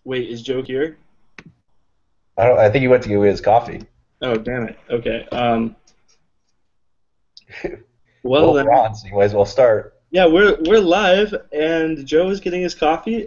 Wait, is Joe here? I think he went to get his coffee. Oh, damn it. Okay. Well Well, we're then, on, so you might as well start. yeah, we're live, and Joe is getting his coffee.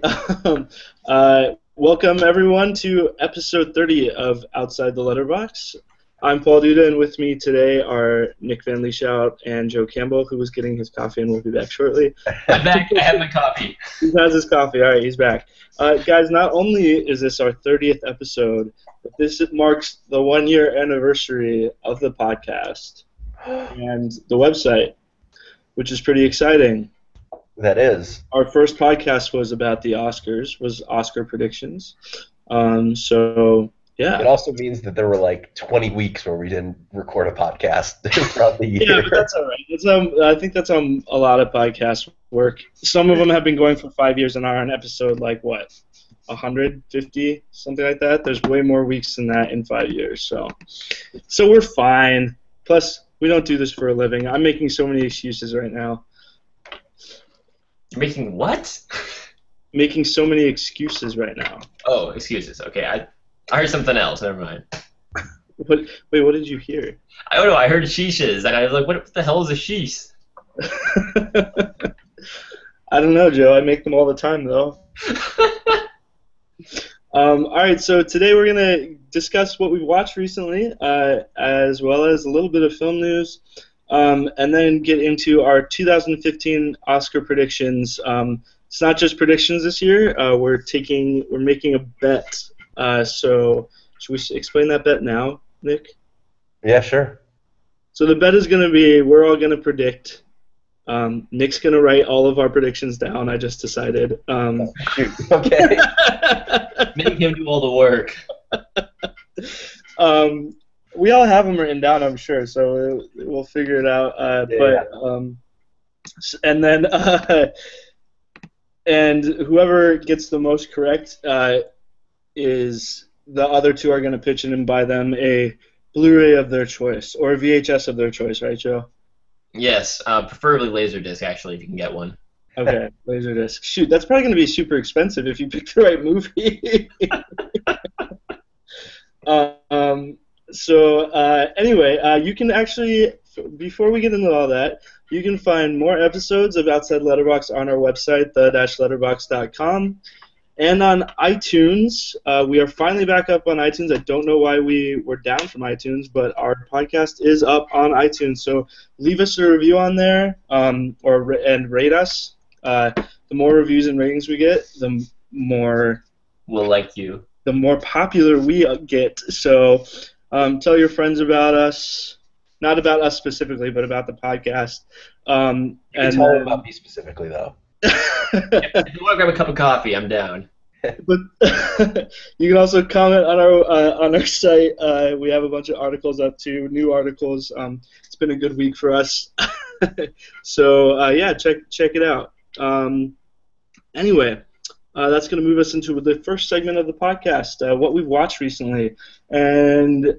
Welcome everyone to episode 30 of Outside the Letterbox. I'm Paul Duda, and with me today are Nick Van Lieshout and Joe Campbell, who was getting his coffee and will be back shortly. I'm back. I have my coffee. He has his coffee. All right, he's back. Guys, not only is this our 30th episode, but this marks the 1 year anniversary of the podcast and the website, which is pretty exciting. That is. Our first podcast was about the Oscars, was Oscar predictions. So, yeah. It also means that there were like 20 weeks where we didn't record a podcast throughout the year. Yeah, but that's all right. I think that's how a lot of podcasts work. Some of them have been going for 5 years and are on episode, 150, something like that. There's way more weeks than that in 5 years. So we're fine. Plus, we don't do this for a living. I'm making so many excuses right now. You're making what? Making so many excuses right now. Oh, excuses. Okay, I heard something else. Never mind. Wait, what did you hear? I don't know. I heard sheeshes, and I was like, what the hell is a sheesh? I don't know, Joe. I make them all the time, though. All right, so today we're going to discuss what we've watched recently, as well as a little bit of film news, and then get into our 2015 Oscar predictions. It's not just predictions this year. We're making a bet. So should we explain that bet now, Nick? Yeah, sure. So the bet is going to be we're all going to predict. Nick's going to write all of our predictions down, I just decided. Shoot. Okay. Make him do all the work. We all have them written down, I'm sure, so we'll figure it out. And then and whoever gets the most correct is the other two are going to pitch in and buy them a Blu-ray of their choice or a VHS of their choice, right, Joe? Yes, preferably Laserdisc, actually, if you can get one. Okay, Laserdisc. Shoot, that's probably going to be super expensive if you pick the right movie. Anyway, you can actually, before we get into all that, you can find more episodes of Outside Letterbox on our website, the-letterbox.com, and on iTunes. We are finally back up on iTunes. I don't know why we were down from iTunes, but our podcast is up on iTunes. So leave us a review on there, and rate us. The more reviews and ratings we get, the more We'll like you. the more popular we get. So tell your friends about us. Not about us specifically, but about the podcast. You can tell them about me specifically, though. If you want to grab a cup of coffee, I'm down. But you can also comment on our site. We have a bunch of articles up too, new articles. It's been a good week for us. So yeah, check it out. Anyway, that's going to move us into the first segment of the podcast, what we've watched recently. And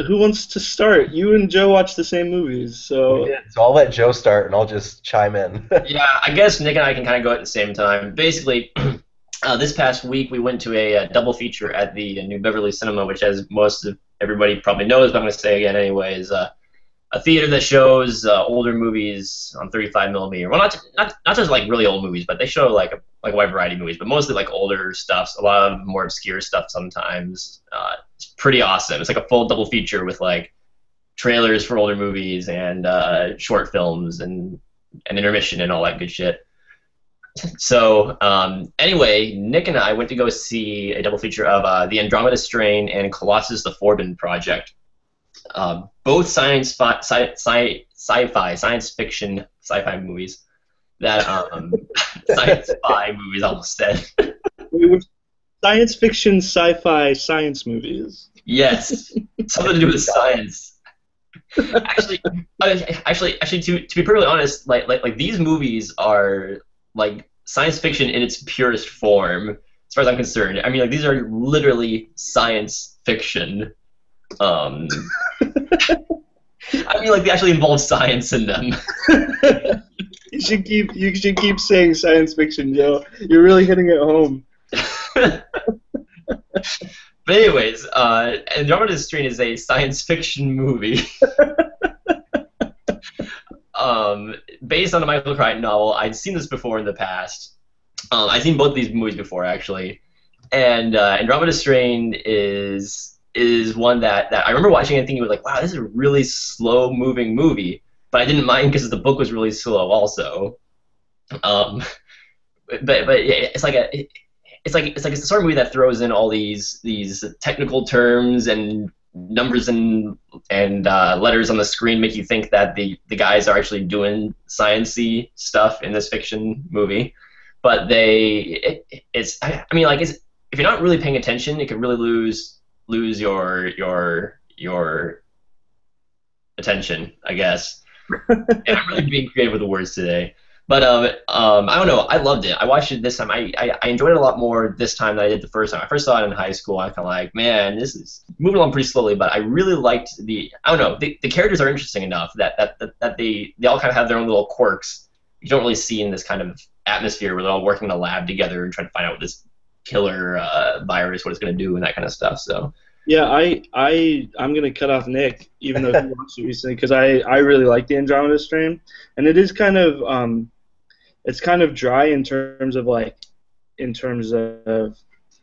who wants to start? You and Joe watched the same movies, so... We did, so I'll let Joe start, and I'll just chime in. Yeah, I guess Nick and I can kind of go at the same time. Basically, this past week we went to a double feature at the New Beverly Cinema, which, as most of everybody probably knows, but I'm going to say again anyway, is a theater that shows older movies on 35 millimeter. Well, not just like really old movies, but they show like a wide variety of movies, but mostly like older stuff, a lot of more obscure stuff sometimes. It's pretty awesome. It's like a full double feature with like trailers for older movies and short films and intermission and all that good shit. So anyway, Nick and I went to go see a double feature of the Andromeda Strain and Colossus the Forbidden Project. Both science fiction sci-fi movies that sci-fi movies almost said. Science fiction, sci-fi, science movies. Yes, something to do with science. Actually, to be perfectly honest, like these movies are like science fiction in its purest form, as far as I'm concerned. I mean, like these are literally science fiction. I mean, like they actually involve science in them. You should keep saying science fiction, Joe. You're really hitting it home. But anyways, Andromeda Strain is a science fiction movie based on a Michael Crichton novel. I'd seen this before in the past. I've seen both of these movies before, actually. And Andromeda Strain is one that I remember watching and thinking, like, wow, this is a really slow-moving movie. But I didn't mind because the book was really slow, also. But yeah, it's like the sort of movie that throws in all these technical terms and numbers and letters on the screen, make you think that the guys are actually doing sciencey stuff in this fiction movie. But if you're not really paying attention, it could really lose your attention, I guess. And I'm really being creative with the words today. But I don't know. I loved it. I watched it this time. I enjoyed it a lot more this time than I did the first time. I first saw it in high school. I felt like, man, this is moving along pretty slowly. But I really liked the characters are interesting enough that they all kind of have their own little quirks you don't really see in this kind of atmosphere where they're all working in a lab together and trying to find out what this killer virus, what it's going to do, and that kind of stuff. So. Yeah, I'm gonna cut off Nick, even though he watched it recently, because I really like the Andromeda Strain, and it is kind of it's kind of dry in terms of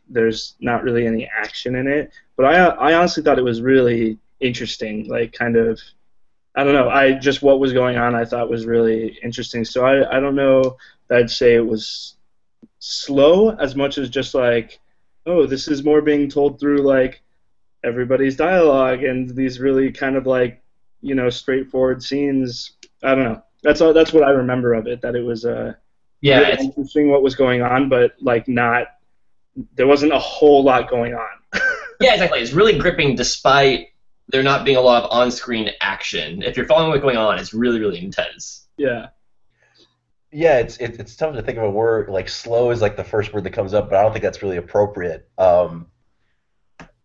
there's not really any action in it, but I honestly thought it was really interesting, like kind of, I don't know, just what was going on I thought was really interesting. So I don't know that I'd say it was slow as much as just like, oh, this is more being told through like everybody's dialogue and these really kind of like, straightforward scenes. I don't know. That's what I remember of it. That it was really interesting what was going on, but like there wasn't a whole lot going on. Yeah, exactly. It's really gripping despite there not being a lot of on-screen action. If you're following what's going on, it's really, really intense. Yeah. Yeah, it's tough to think of a word like slow is like the first word that comes up, but I don't think that's really appropriate.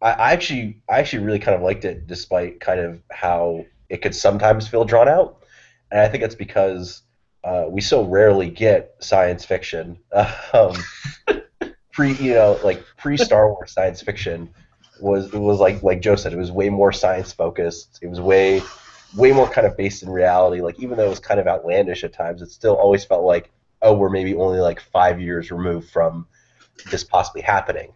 I actually really kind of liked it, despite kind of how it could sometimes feel drawn out, and I think that's because we so rarely get science fiction. Pre Star Wars science fiction was like Joe said, it was way more science focused. It was way more kind of based in reality. Like, even though it was kind of outlandish at times, it still always felt like, oh, we're maybe only like 5 years removed from this possibly happening.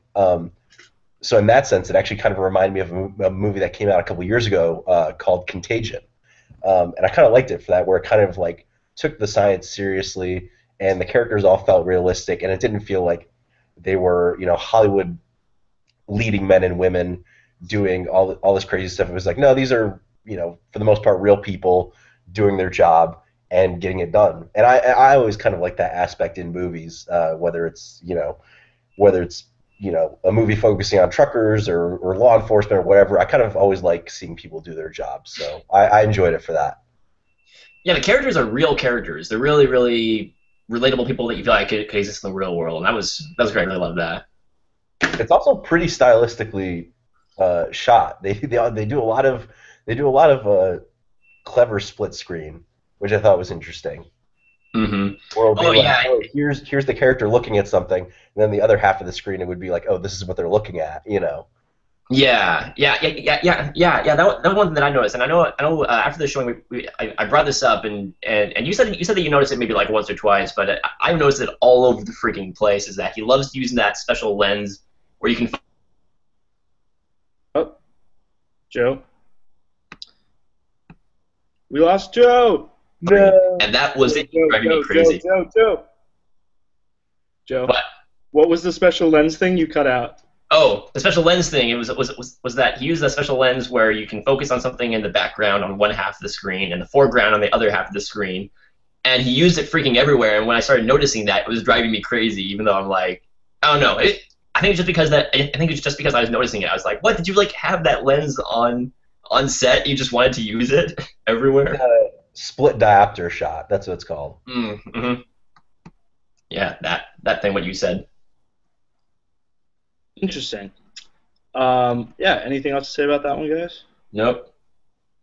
So in that sense, it actually kind of reminded me of a movie that came out a couple years ago called Contagion, and I kind of liked it for that, where it kind of like took the science seriously, and the characters all felt realistic, and it didn't feel like they were Hollywood leading men and women doing all this crazy stuff. It was like, no, these are for the most part real people doing their job and getting it done, and I always kind of like that aspect in movies, whether it's a movie focusing on truckers or law enforcement or whatever. I kind of always like seeing people do their jobs, so I enjoyed it for that. Yeah, the characters are real characters. They're really, really relatable people that you feel like could exist in the real world, and that was great. I really love that. It's also pretty stylistically shot. They do a lot of clever split screen, which I thought was interesting. Mm-hmm. Or oh, here's the character looking at something, and then the other half of the screen it would be like, oh, this is what they're looking at, Yeah. That was one thing that I noticed, and I know. After the showing, I brought this up, and you said that you noticed it maybe like once or twice, but I've noticed it all over the freaking place. Is that he loves using that special lens where you can. Oh, Joe. We lost Joe. No. And that was it driving me crazy. Joe. What was the special lens thing you cut out? Oh, the special lens thing. It was that he used that special lens where you can focus on something in the background on one half of the screen and the foreground on the other half of the screen. And he used it freaking everywhere. And when I started noticing that, it was driving me crazy. Even though I'm like, I don't know. I think it's just because I was noticing it. I was like, what? Did you like have that lens on set? You just wanted to use it everywhere? Split diopter shot. That's what it's called. Mm-hmm. Yeah, that thing. What you said. Interesting. Yeah. Anything else to say about that one, guys? Nope.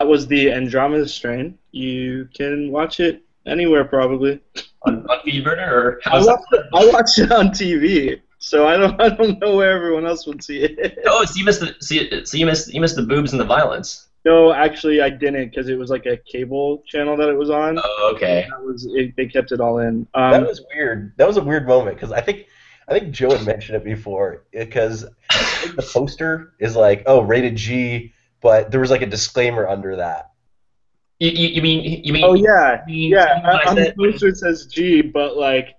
That was the Andromeda Strain. You can watch it anywhere, probably. On Feedburner or I watched it on TV. So I don't know where everyone else would see it. Oh, so you missed the boobs and the violence. No, actually, I didn't because it was like a cable channel that it was on. Oh, okay. That was it, they kept it all in. That was weird. That was a weird moment because I think Joe had mentioned it before because I think the poster is like, oh, rated G, but there was like a disclaimer under that. You mean? Oh yeah, yeah. What I On the said? poster it says G, but like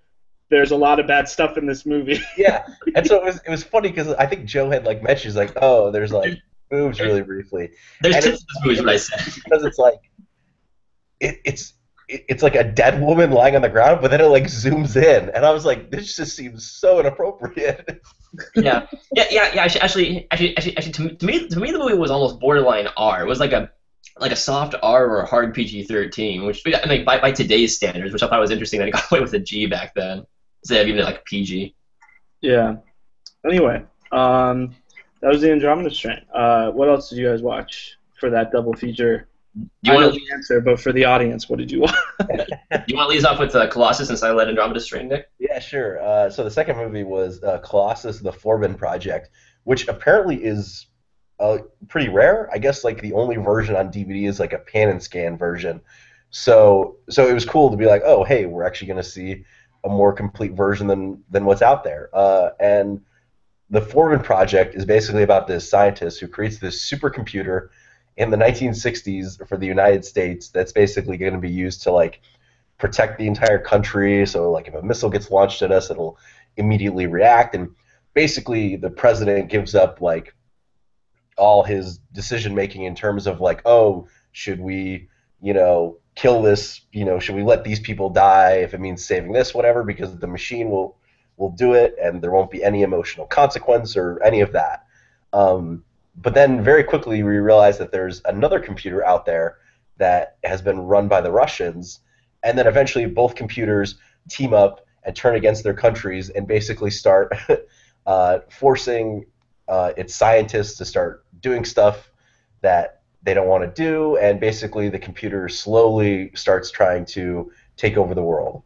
there's a lot of bad stuff in this movie. Yeah, and so it was funny because I think Joe had like mentioned he's like, oh, there's like boobs really briefly, There's and tits in this movie, is what I said. because it's like it's like a dead woman lying on the ground, but then it like zooms in, and I was like, this just seems so inappropriate. Yeah. Actually, to me, the movie was almost borderline R. It was like a soft R or a hard PG-13, which I mean by today's standards, which I thought was interesting that it got away with a G back then instead of even like a PG. Yeah. Anyway, that was the Andromeda Strain. What else did you guys watch for that double feature? Do you I know want the answer, but for the audience, what did you watch? to lead us off with Colossus and Silent Andromeda Strain, Nick? Yeah, sure. So the second movie was Colossus: The Forbin Project, which apparently is pretty rare. I guess like the only version on DVD is like a pan and scan version. So it was cool to be like, oh, hey, we're actually going to see a more complete version than what's out there. And the Forbin Project is basically about this scientist who creates this supercomputer in the 1960s for the United States that's basically going to be used to like protect the entire country. So like if a missile gets launched at us, it'll immediately react. And basically the president gives up like all his decision making in terms of like, oh, should we, kill this, should we let these people die if it means saving this, whatever, because the machine will do it and there won't be any emotional consequence or any of that. But then very quickly we realize that there's another computer out there that has been run by the Russians, and then eventually both computers team up and turn against their countries and basically start forcing its scientists to start doing stuff that they don't want to do, and basically the computer slowly starts trying to take over the world.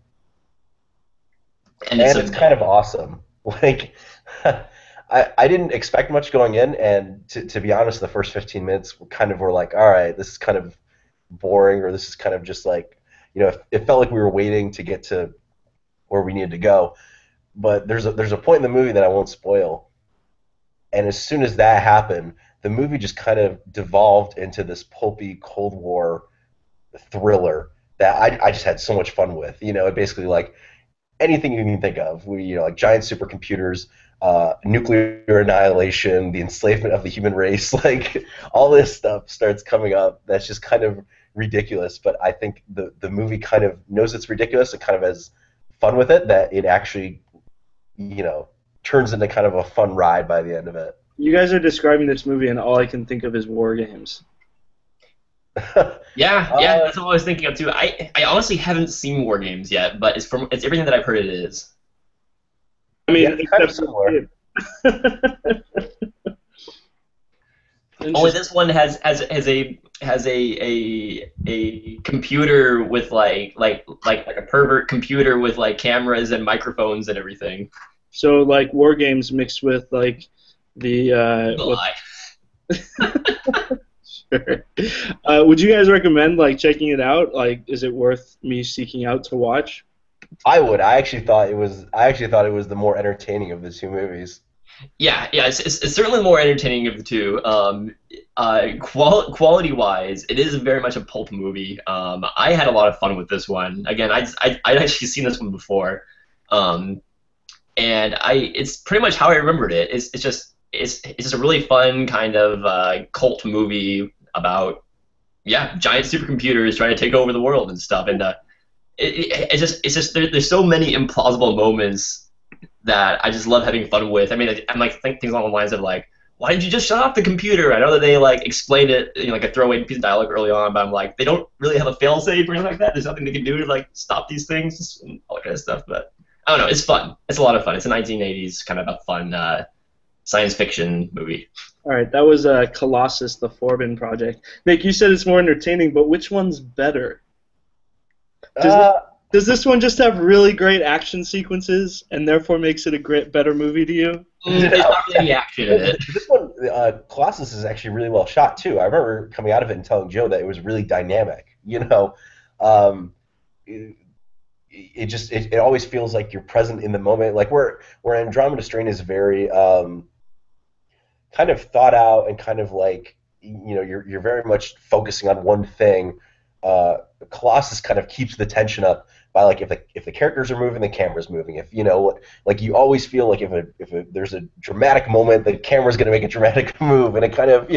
And It's kind of awesome. Like, I didn't expect much going in, and to be honest, the first 15 minutes were like, all right, this is kind of boring, or this is kind of just like, it felt like we were waiting to get to where we needed to go. But there's a point in the movie that I won't spoil, and as soon as that happened, the movie just kind of devolved into this pulpy Cold War thriller that I just had so much fun with. It basically like anything you can think of. Like giant supercomputers, nuclear annihilation, the enslavement of the human race, like all this stuff starts coming up. That's just kind of ridiculous. But I think the movie kind of knows it's ridiculous and kind of has fun with it. That it actually, turns into kind of a fun ride by the end of it. You guys are describing this movie, and all I can think of is war games. Yeah, that's what I was thinking of too. I honestly haven't seen War Games yet, but it's everything that I've heard it is. I mean, Yeah, it's kind of similar. Only this one has a computer with like a pervert computer with like cameras and microphones and everything. So like war games mixed with like the Sure. Would you guys recommend like checking it out? Like, is it worth me seeking out to watch? I would. I actually thought it was the more entertaining of the two movies. Yeah. It's certainly more entertaining of the two. Quality-wise, it is very much a pulp movie. I had a lot of fun with this one. Again, I'd actually seen this one before, and it's pretty much how I remembered it. It's just a really fun kind of cult movie about giant supercomputers trying to take over the world and stuff. And it's just there's so many implausible moments that I just love having fun with. I mean, I'm like think things along the lines of like, why didn't you just shut off the computer? I know that they like explained it, like a throwaway piece of dialogue early on, but I'm like, they don't really have a failsafe or anything like that. There's nothing they can do to like stop these things and all that kind of stuff. But I don't know, it's fun. It's a lot of fun. It's a 1980s kind of a fun science fiction movie. All right, that was Colossus: The Forbin Project. Nick, you said it's more entertaining, but which one's better? Does this one just have really great action sequences and therefore makes it a great, better movie to you? There's not really any action in it. This one, Colossus is actually really well shot too. I remember coming out of it and telling Joe that it was really dynamic. Um, it always feels like you're present in the moment. Like where Andromeda Strain is very kind of thought out and kind of like you're very much focusing on one thing. Colossus kind of keeps the tension up by like if the characters are moving, the camera's moving. If like you always feel like if there's a dramatic moment, the camera's going to make a dramatic move, and it kind of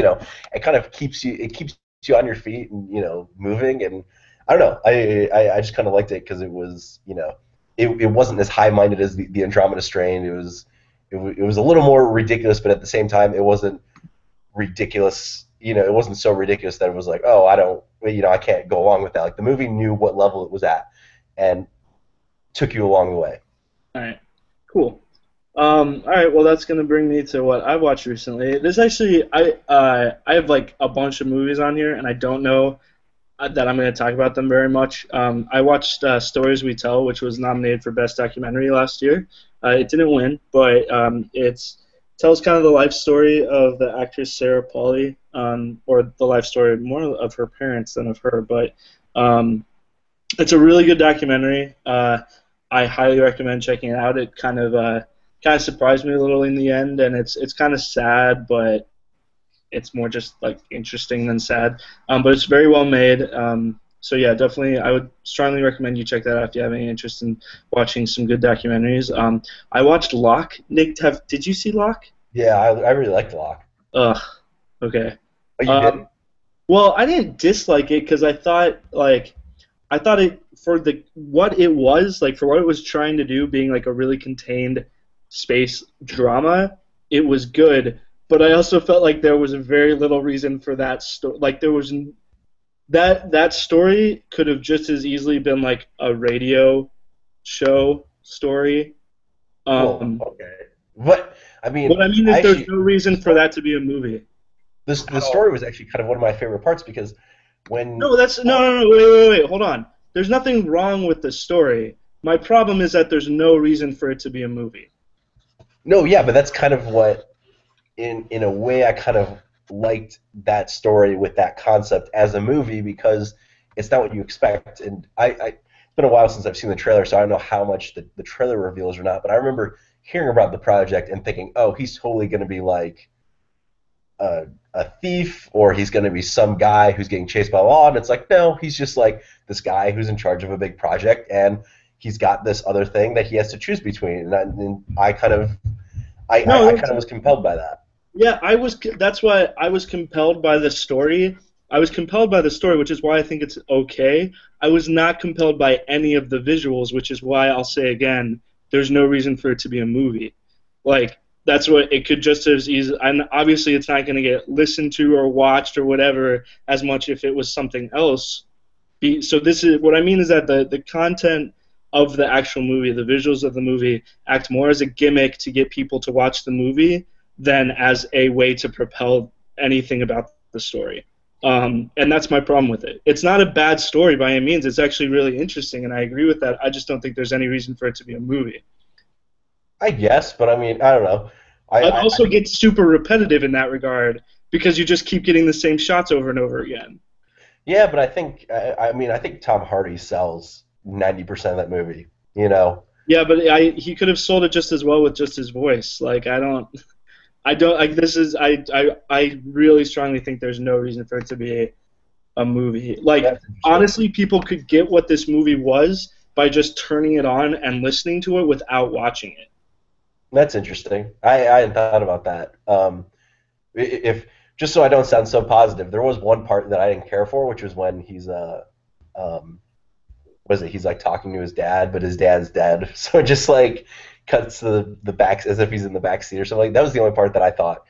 keeps you on your feet and moving. And I don't know, I just kind of liked it because it was it wasn't as high-minded as the Andromeda Strain. It was a little more ridiculous, but at the same time, it wasn't ridiculous. It wasn't so ridiculous that it was like, oh, I can't go along with that. Like the movie knew what level it was at and took you along the way. All right, cool. All right, well, that's gonna bring me to what I watched recently. There's actually I have like a bunch of movies on here, and I don't know that I'm going to talk about them very much. I watched Stories We Tell, which was nominated for Best Documentary last year. It didn't win, but it tells kind of the life story of the actress Sarah Polley, or the life story more of her parents than of her. But it's a really good documentary. I highly recommend checking it out. It kind of surprised me a little in the end, and it's kind of sad, but it's more just like interesting than sad. But it's very well made. So yeah, definitely, I would strongly recommend you check that out if you have any interest in watching some good documentaries. I watched Locke. Nick, did you see Locke? Yeah, I really liked Locke. Ugh. Okay. But you didn't? Well, I didn't dislike it because I thought it for what it was, like for what it was trying to do, being like a really contained space drama, it was good. But I also felt like there was very little reason for that story. Like there was that story could have just as easily been like a radio show story. Okay. What I mean is there's no reason for that to be a movie. The story was actually kind of one of my favorite parts because when no, wait, hold on. There's nothing wrong with the story. My problem is that there's no reason for it to be a movie. No, yeah, but that's kind of what. In a way, I kind of liked that story with that concept as a movie because it's not what you expect. And it's been a while since I've seen the trailer, so I don't know how much the trailer reveals or not. But I remember hearing about the project and thinking, oh, he's totally going to be like a thief, or he's going to be some guy who's getting chased by the law. And it's like, no, he's just like this guy who's in charge of a big project, and he's got this other thing that he has to choose between. And I kind of was compelled by that. Yeah, that's why I was compelled by the story. I was compelled by the story, which is why I think it's okay. I was not compelled by any of the visuals, which is why I'll say again, there's no reason for it to be a movie. Like, that's what it could just as easily, and obviously it's not going to get listened to or watched or whatever as much if it was something else. So this is, what I mean is that the content of the actual movie, the visuals of the movie, act more as a gimmick to get people to watch the movie than as a way to propel anything about the story. And that's my problem with it. It's not a bad story by any means. It's actually really interesting, and I agree with that. I just don't think there's any reason for it to be a movie. I guess, but I mean, I don't know. It also gets super repetitive in that regard because you just keep getting the same shots over and over again. Yeah, but I think Tom Hardy sells 90% of that movie, Yeah, but he could have sold it just as well with just his voice. Like, I really strongly think there's no reason for it to be a movie. Like, honestly, people could get what this movie was by just turning it on and listening to it without watching it. That's interesting. I hadn't thought about that. If just so I don't sound so positive, there was one part that I didn't care for, which was when he's he's like talking to his dad, but his dad's dead, so it just like cuts to the back as if he's in the back seat or something. Like, that was the only part that I thought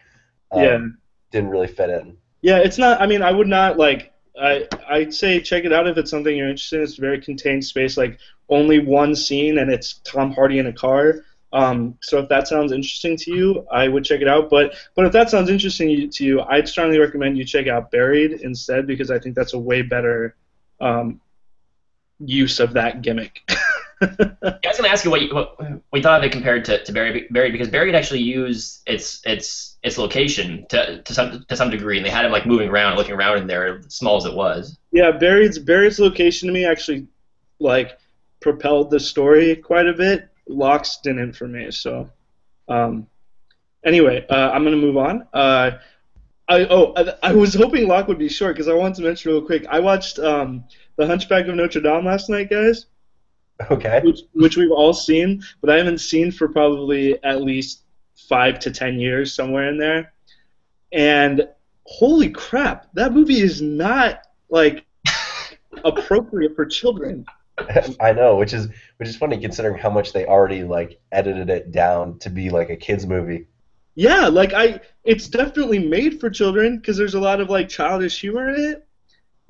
didn't really fit in. Yeah, it's not. I mean, I would not like. I'd say check it out if it's something you're interested in. It's a very contained space, like only one scene, and it's Tom Hardy in a car. So if that sounds interesting to you, I would check it out. But if that sounds interesting to you, I'd strongly recommend you check out Buried instead, because I think that's a way better use of that gimmick. I was going to ask you what you thought of it compared to Barry, because Barry had actually used its location to some degree, and they had him like moving around, looking around in there, small as it was. Yeah, Barry's location to me actually like propelled the story quite a bit. Locke's didn't for me. So anyway, I'm gonna move on. I was hoping Locke would be short because I wanted to mention real quick. I watched The Hunchback of Notre Dame last night, guys. Okay. Which we've all seen, but I haven't seen for probably at least 5 to 10 years, somewhere in there. And holy crap, that movie is not like appropriate for children. I know, which is funny considering how much they already like edited it down to be like a kids movie. Yeah, it's definitely made for children because there's a lot of like childish humor in it,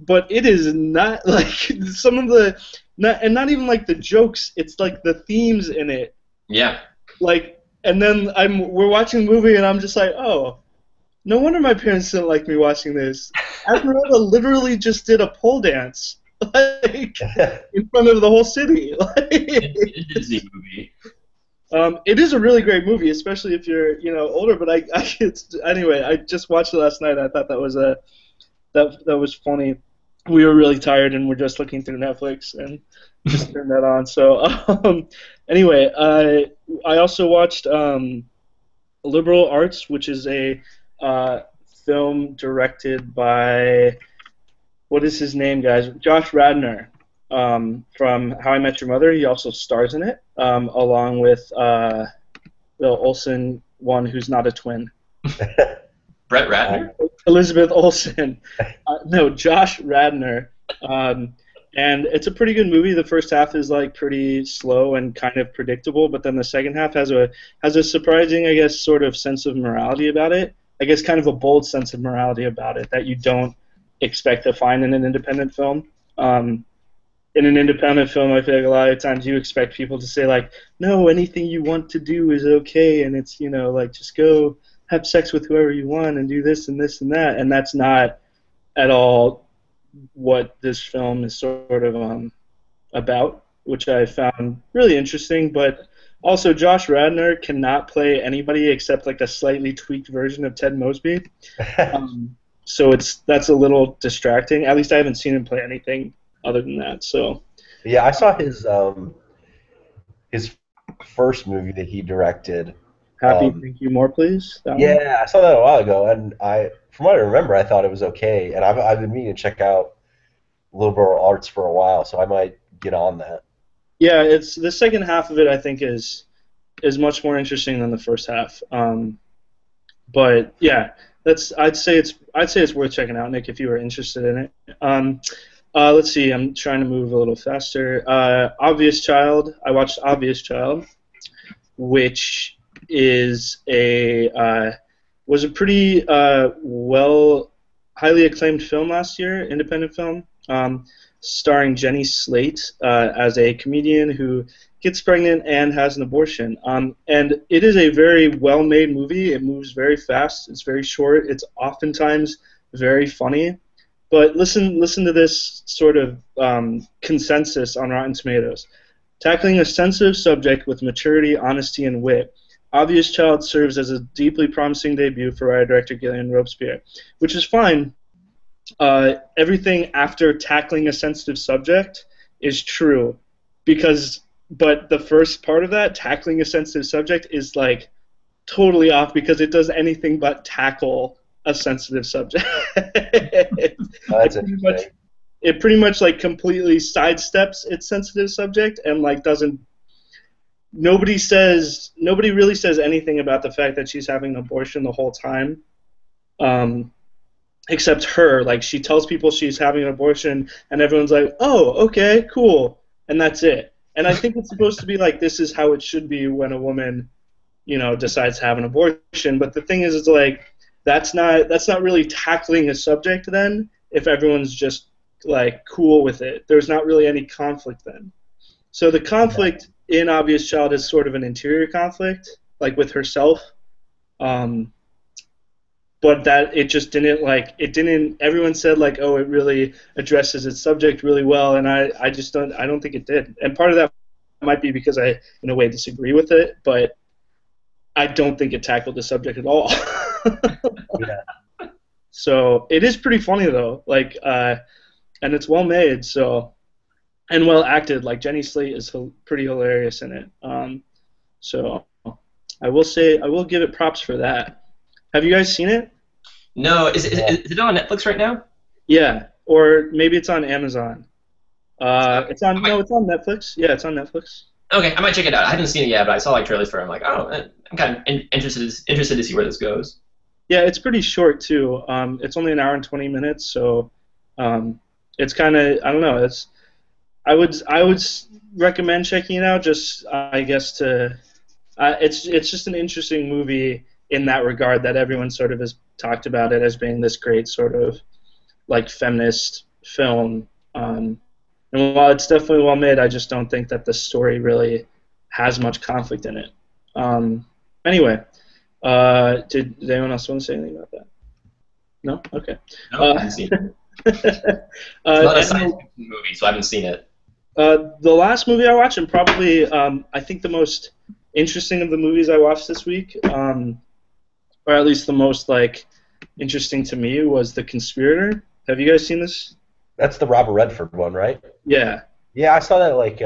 but it is not like some of the not even like the jokes. It's like the themes in it. Yeah. Like, and then we're watching the movie and I'm just like, oh, no wonder my parents didn't like me watching this. Esmeralda literally just did a pole dance, like in front of the whole city. It's a Disney movie. It is a really great movie, especially if you're older. But anyway. I just watched it last night. I thought that was funny. We were really tired and we're just looking through Netflix and just turned that on. So anyway, I also watched Liberal Arts, which is a film directed by, what is his name, guys? Josh Radnor from How I Met Your Mother. He also stars in it, along with the Olsen one who's not a twin. Brett Ratner? Elizabeth Olsen. No, Josh Radnor. And it's a pretty good movie. The first half is like pretty slow and kind of predictable, but then the second half has a surprising, I guess, sort of sense of morality about it. I guess kind of a bold sense of morality about it that you don't expect to find in an independent film. In an independent film, I feel like a lot of times you expect people to say like, no, anything you want to do is okay, and it's like just go have sex with whoever you want and do this and this and that, and that's not at all what this film is sort of about, which I found really interesting. But also, Josh Radnor cannot play anybody except like a slightly tweaked version of Ted Mosby, so that's a little distracting. At least I haven't seen him play anything other than that. So yeah, I saw his first movie that he directed. Happy, Thank You More, Please. Yeah, I saw that a while ago, and from what I remember, I thought it was okay. And I've been meaning to check out Liberal Arts for a while, so I might get on that. Yeah, it's the second half of it. I think is much more interesting than the first half. But yeah, I'd say it's worth checking out, Nick, if you were interested in it. Let's see. I'm trying to move a little faster. Obvious Child. I watched Obvious Child, which is was a pretty highly acclaimed film last year, independent film, starring Jenny Slate as a comedian who gets pregnant and has an abortion. And it is a very well-made movie. It moves very fast. It's very short. It's oftentimes very funny. But listen to this sort of consensus on Rotten Tomatoes. Tackling a sensitive subject with maturity, honesty, and wit, Obvious Child serves as a deeply promising debut for writer-director Gillian Robespierre, which is fine. Everything after tackling a sensitive subject is true, but the first part of that, tackling a sensitive subject, is like totally off because it does anything but tackle a sensitive subject. That's interesting. It pretty much like completely sidesteps its sensitive subject and like doesn't. Nobody really says anything about the fact that she's having an abortion the whole time, except her. Like she tells people she's having an abortion, and everyone's like, "Oh, okay, cool," and that's it. And I think it's supposed to be like this is how it should be when a woman, decides to have an abortion. But the thing is, it's like that's not really tackling a subject then. If everyone's just like cool with it, there's not really any conflict then. So the conflict in Obvious Child is sort of an interior conflict, like with herself. but that it just didn't everyone said like, oh, it really addresses its subject really well, and I just don't think it did. And part of that might be because I in a way disagree with it, but I don't think it tackled the subject at all. Yeah. So it is pretty funny though, and it's well made, so, and well acted. Like Jenny Slate is pretty hilarious in it. So I will give it props for that. Have you guys seen it? No, is it on Netflix right now? Yeah, or maybe it's on Amazon. It's on Netflix. Yeah, it's on Netflix. Okay, I might check it out. I haven't seen it yet, but I saw like trailers for it. I'm like, oh, I'm kind of interested to see where this goes. Yeah, it's pretty short too. It's only an hour and 20 minutes, so it's kind of, I don't know. I would recommend checking it out. Just I guess to it's just an interesting movie in that regard, that everyone sort of has talked about it as being this great sort of like feminist film. And while it's definitely well made, I just don't think that the story really has much conflict in it. Anyway, did anyone else want to say anything about that? No? Okay. No, I haven't seen it. It's not a science fiction movie, so I haven't seen it. The last movie I watched, and probably I think the most interesting of the movies I watched this week, or at least the most like interesting to me, was The Conspirator. Have you guys seen this? That's the Robert Redford one, right? Yeah. Yeah, I saw that like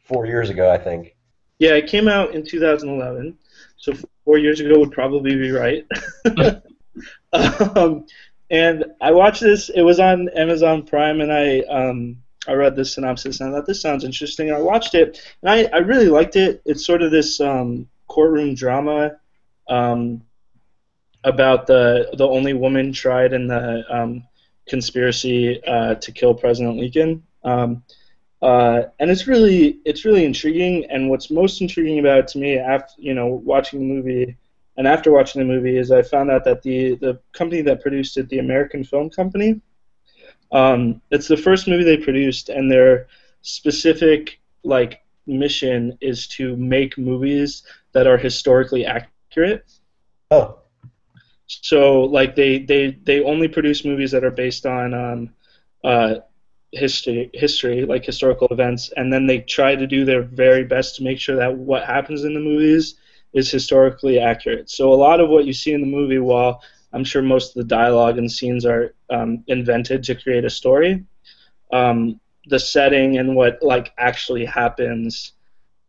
4 years ago, I think. Yeah, it came out in 2011, so 4 years ago would probably be right. And I watched this. It was on Amazon Prime, and I read the synopsis, and I thought this sounds interesting. And I watched it, and I really liked it. It's sort of this courtroom drama about the only woman tried in the conspiracy to kill President Lincoln. And it's really intriguing. And what's most intriguing about it to me, after watching the movie, and after watching the movie, is I found out that the company that produced it, the American Film Company, it's the first movie they produced, and their specific mission is to make movies that are historically accurate. Oh. So they only produce movies that are based on history, like historical events, and then they try to do their very best to make sure that what happens in the movies is historically accurate. So a lot of what you see in the movie, while I'm sure most of the dialogue and scenes are invented to create a story, the setting and what actually happens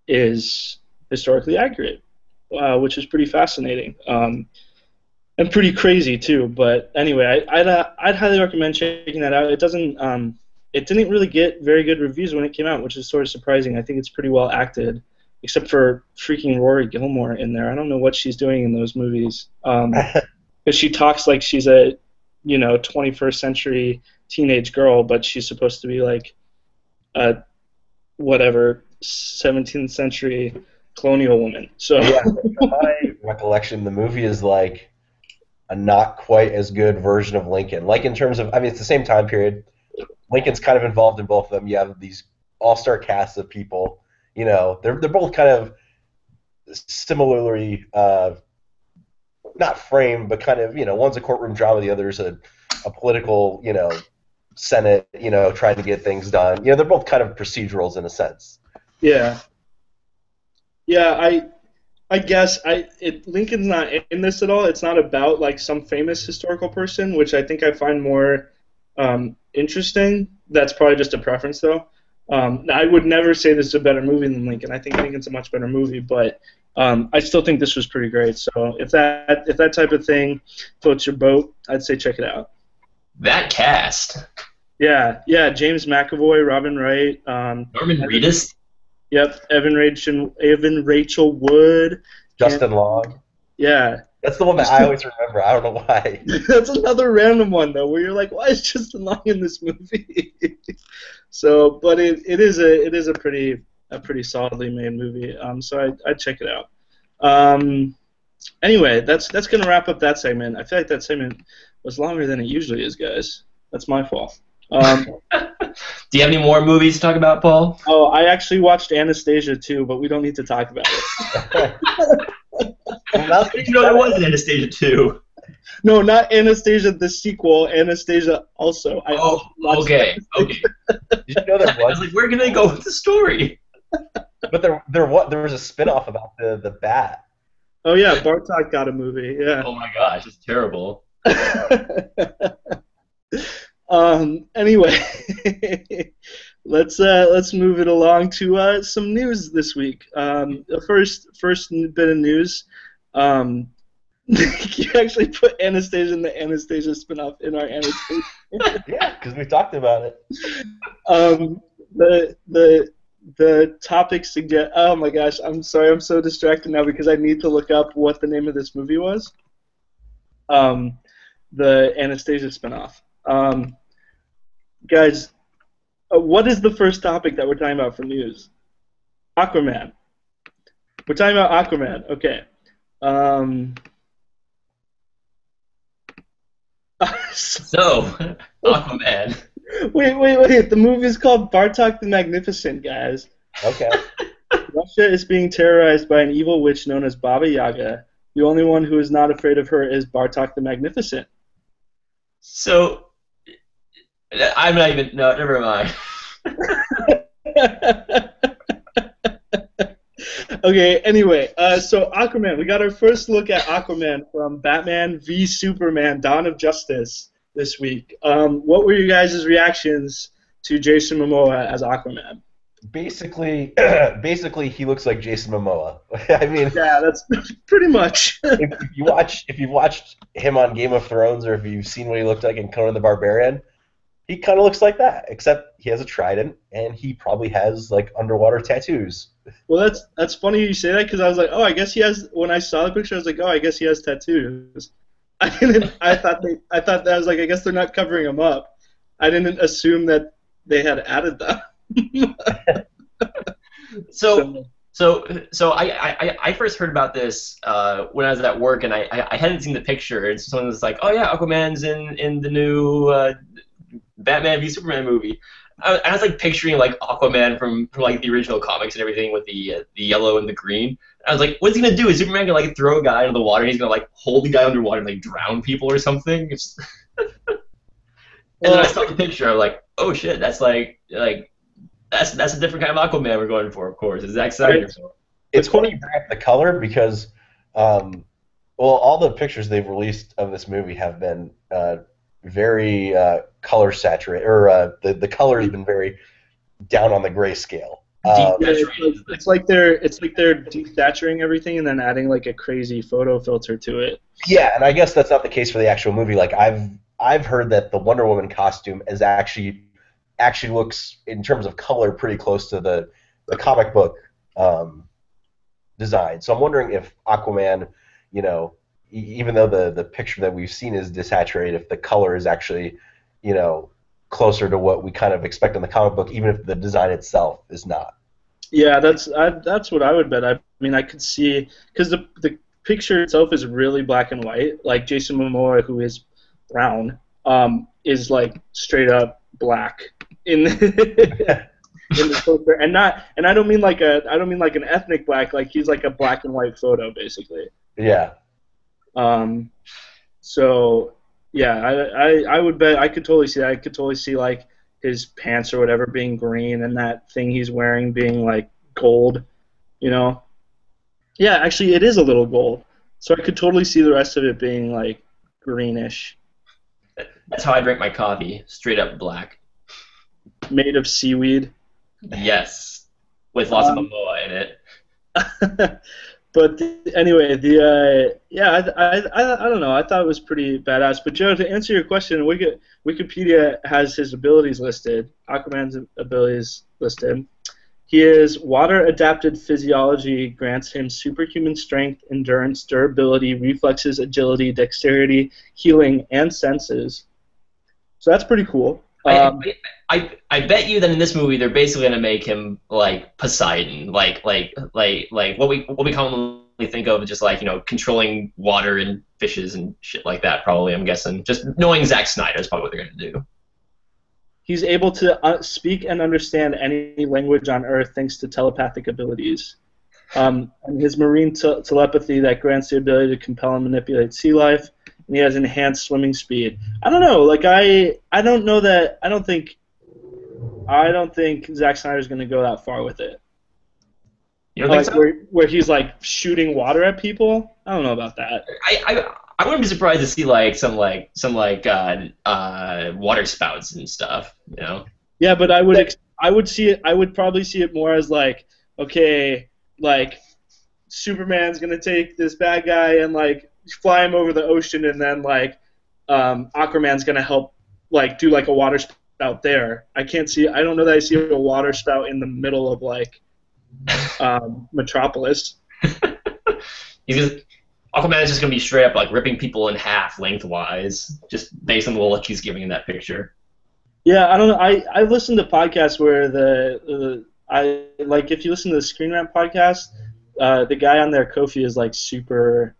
is historically accurate, which is pretty fascinating. And pretty crazy too, but anyway, I'd highly recommend checking that out. It didn't really get very good reviews when it came out, which is sort of surprising. I think it's pretty well acted, except for freaking Rory Gilmore in there. I don't know what she's doing in those movies, because she talks like she's a 21st century teenage girl, but she's supposed to be like a 17th century colonial woman. So yeah, from my recollection, the movie is like a not quite as good version of Lincoln. Like in terms of, it's the same time period. Lincoln's kind of involved in both of them. You have these all-star casts of people. They're both kind of similarly not framed, but kind of one's a courtroom drama, the other's a political Senate trying to get things done. They're both kind of procedurals in a sense. Yeah. Yeah, I guess Lincoln's not in this at all. It's not about some famous historical person, which I think I find more interesting. That's probably just a preference, though. I would never say this is a better movie than Lincoln. I think Lincoln's a much better movie, but I still think this was pretty great. So if that type of thing floats your boat, I'd say check it out. That cast. Yeah. James McAvoy, Robin Wright, Norman Reedus. Yep, Evan Rachel Wood, Justin Long. Yeah. That's the one that I always remember. I don't know why. That's another random one though, where you're like, why is Justin Long in this movie? So, but it is a pretty solidly made movie. So I'd check it out. Anyway, that's gonna wrap up that segment. I feel like that segment was longer than it usually is, guys. That's my fault. Do you have any more movies to talk about, Paul? Oh, I actually watched Anastasia too, but we don't need to talk about it. I didn't know there was an Anastasia 2. No, not Anastasia the sequel. Anastasia also. I also watched okay. Did you know there I was was? like, where can they go with the story? But there was a spin-off about the bat. Oh yeah, Bartok got a movie. Yeah. Oh my gosh, it's terrible. Anyway, let's move it along to some news this week. The first bit of news. You actually put Anastasia and the Anastasia spinoff in our annotation. Yeah, because we talked about it. The topic suggest. Oh my gosh, I'm sorry, I'm so distracted now because I need to look up what the name of this movie was. The Anastasia spinoff. Guys, what is the first topic that we're talking about for news? Aquaman. We're talking about Aquaman. Okay. So, Aquaman. Wait. The movie is called Bartok the Magnificent, guys. Okay. Russia is being terrorized by an evil witch known as Baba Yaga. The only one who is not afraid of her is Bartok the Magnificent. So, I'm not even. No, never mind. Okay, anyway, so Aquaman. We got our first look at Aquaman from Batman v Superman: Dawn of Justice this week. What were you guys' reactions to Jason Momoa as Aquaman? Basically, he looks like Jason Momoa. I mean, yeah, that's pretty much. if you've watched him on Game of Thrones, or if you've seen what he looked like in Conan the Barbarian, he kind of looks like that, except he has a trident and he probably has like underwater tattoos. Well, that's funny you say that because I was like, oh, I guess he has. When I saw the picture, I was like, oh, I guess he has tattoos. I thought that I was like, I guess they're not covering him up. I didn't assume that they had added them. So I first heard about this when I was at work, and I hadn't seen the picture, and someone was like, "Oh yeah, Aquaman's in the new Batman v Superman movie." I was like picturing like Aquaman from like the original comics and everything with the yellow and the green. I was like, what's he gonna do? Is Superman gonna like throw a guy into the water and he's gonna like hold the guy underwater and like drown people or something? And then I saw the picture. I'm like, oh shit, that's like that's a different kind of Aquaman we're going for, of course. It's Zack Snyder. It's funny you bring up the color because, all the pictures they've released of this movie have been very color saturated, or the color has been very down on the grayscale. It's like they're desaturating everything and then adding like a crazy photo filter to it. Yeah, and I guess that's not the case for the actual movie. Like I've heard that the Wonder Woman costume is actually looks, in terms of color, pretty close to the comic book design. So I'm wondering if Aquaman, even though the picture that we've seen is desaturated, if the color is actually, closer to what we kind of expect in the comic book, even if the design itself is not. Yeah, that's what I would bet. I mean, I could see, because the picture itself is really black and white. Like Jason Momoa, who is brown, is like straight up black in the poster, and I don't mean like an ethnic black. Like he's like a black and white photo, basically. Yeah. So yeah, I would bet I could totally see that. I could totally see like his pants or whatever being green and that thing he's wearing being like gold, Yeah, actually it is a little gold. So I could totally see the rest of it being like greenish. That's how I drink my coffee, straight up black. Made of seaweed. Yes, with lots of Momoa in it. But anyway, I don't know. I thought it was pretty badass. But Joe, to answer your question, Wikipedia has his abilities listed. Aquaman's abilities listed. He is water-adapted physiology grants him superhuman strength, endurance, durability, reflexes, agility, dexterity, healing, and senses. So that's pretty cool. I bet you that in this movie they're basically gonna make him like Poseidon, like what we commonly think of, just like controlling water and fishes and shit like that. Probably, I'm guessing. Just knowing Zack Snyder is probably what they're gonna do. He's able to speak and understand any language on Earth thanks to telepathic abilities. And his marine telepathy that grants the ability to compel and manipulate sea life. and he has enhanced swimming speed. I don't know. Like I don't know that. I don't think Zack Snyder's going to go that far with it. You don't think Like so? where he's like shooting water at people. I don't know about that. I wouldn't be surprised to see like some water spouts and stuff. You know. Yeah, but I would see it. I would probably see it more as like, okay, like Superman's gonna take this bad guy and like fly him over the ocean, and then like Aquaman's gonna help like do like a water spout there. I don't know that I see a water spout in the middle of like Metropolis. Aquaman is just gonna be straight up like ripping people in half lengthwise, just based on the look he's giving in that picture. Yeah, I don't know. I listened to podcasts where I like if you listen to the Screen Rant podcast, the guy on there, Kofi, is like super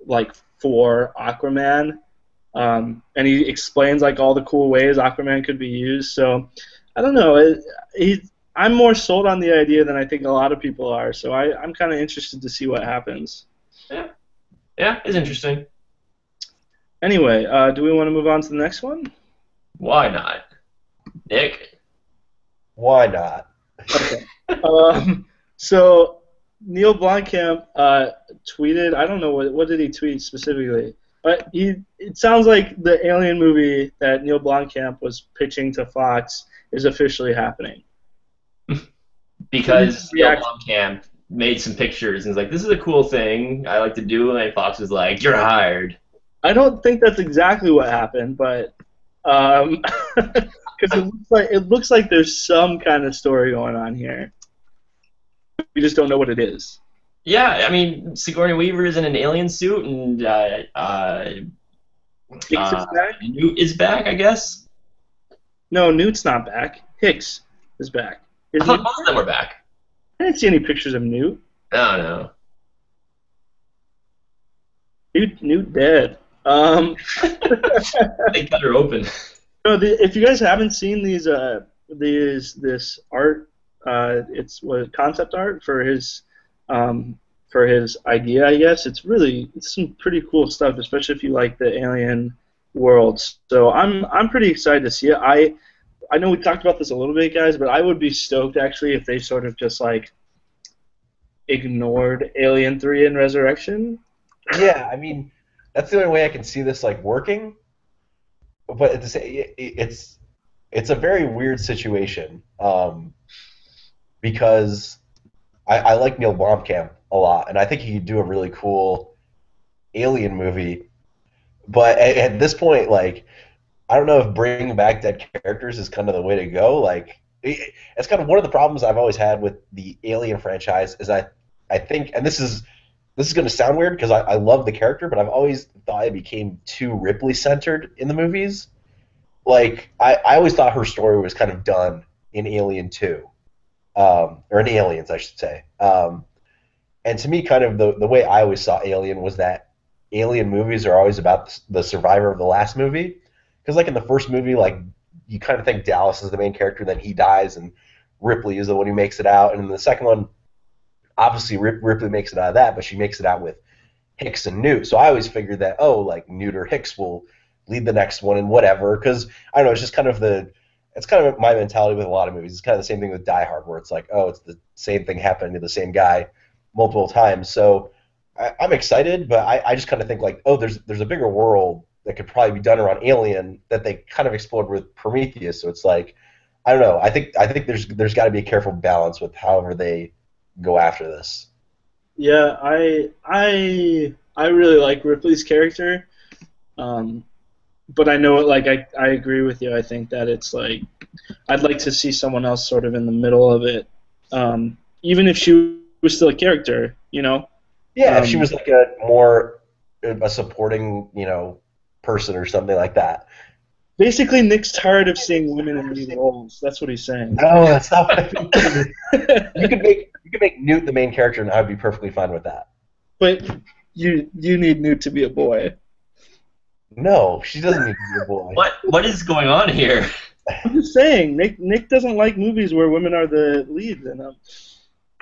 like for Aquaman, and he explains like all the cool ways Aquaman could be used. So I don't know. I'm more sold on the idea than I think a lot of people are. So I'm kind of interested to see what happens. Yeah, it's interesting. Anyway, do we want to move on to the next one? Why not, Nick? Why not? Okay. So Neil Blomkamp tweeted. I don't know what did he tweet specifically, but it sounds like the Alien movie that Neil Blomkamp was pitching to Fox is officially happening. Because Neil Blomkamp made some pictures and was like, "This is a cool thing I like to do," and Fox was like, "You're hired." I don't think that's exactly what happened, but because it looks like there's some kind of story going on here. We just don't know what it is. Yeah, I mean, Sigourney Weaver is in an alien suit, and Hicks is back? Newt is back, I guess. No, Newt's not back. Hicks is back. I thought both of them were back. I didn't see any pictures of Newt. No. Newt dead. They cut her open. No, if you guys haven't seen this art, it's concept art for his idea, I guess. It's some pretty cool stuff, especially if you like the alien world. So I'm pretty excited to see it. I know we talked about this a little bit, guys, but I would be stoked actually if they sort of just like ignored Alien 3 and Resurrection. Yeah, I mean, that's the only way I can see this like working. But it's a very weird situation because I like Neil Blomkamp a lot, and I think he could do a really cool Alien movie. But at this point, like, I don't know if bringing back dead characters is kind of the way to go. Like, it's kind of one of the problems I've always had with the Alien franchise is I think, and this is going to sound weird because I love the character, but I've always thought it became too Ripley-centered in the movies. Like, I always thought her story was kind of done in Alien 2, or in Aliens, I should say. And to me, kind of the way I always saw Alien was that Alien movies are always about the survivor of the last movie. Because, like, in the first movie, like, you kind of think Dallas is the main character, then he dies, and Ripley is the one who makes it out. And in the second one, obviously Ripley makes it out of that, but she makes it out with Hicks and Newt. So I always figured that, like, Newt or Hicks will lead the next one and whatever. Because, I don't know, it's just kind of it's kind of my mentality with a lot of movies. It's kind of the same thing with Die Hard, where it's like, it's the same thing happening to the same guy multiple times. So I'm excited, but I just kind of think, like, there's a bigger world that could probably be done around Alien that they kind of explored with Prometheus. So it's like, I don't know. I think there's got to be a careful balance with however they go after this. Yeah, I really like Ripley's character, but I know like I agree with you. I think that it's like I'd like to see someone else sort of in the middle of it, even if she was still a character, you know. Yeah, if she was like a supporting, person or something like that. Basically, Nick's tired of seeing women in lead roles. That's what he's saying. No, that's not what I mean. You could make Newt the main character, and I'd be perfectly fine with that. But you need Newt to be a boy. No, she doesn't need to be a boy. What is going on here? I'm just saying, Nick doesn't like movies where women are the leads in them.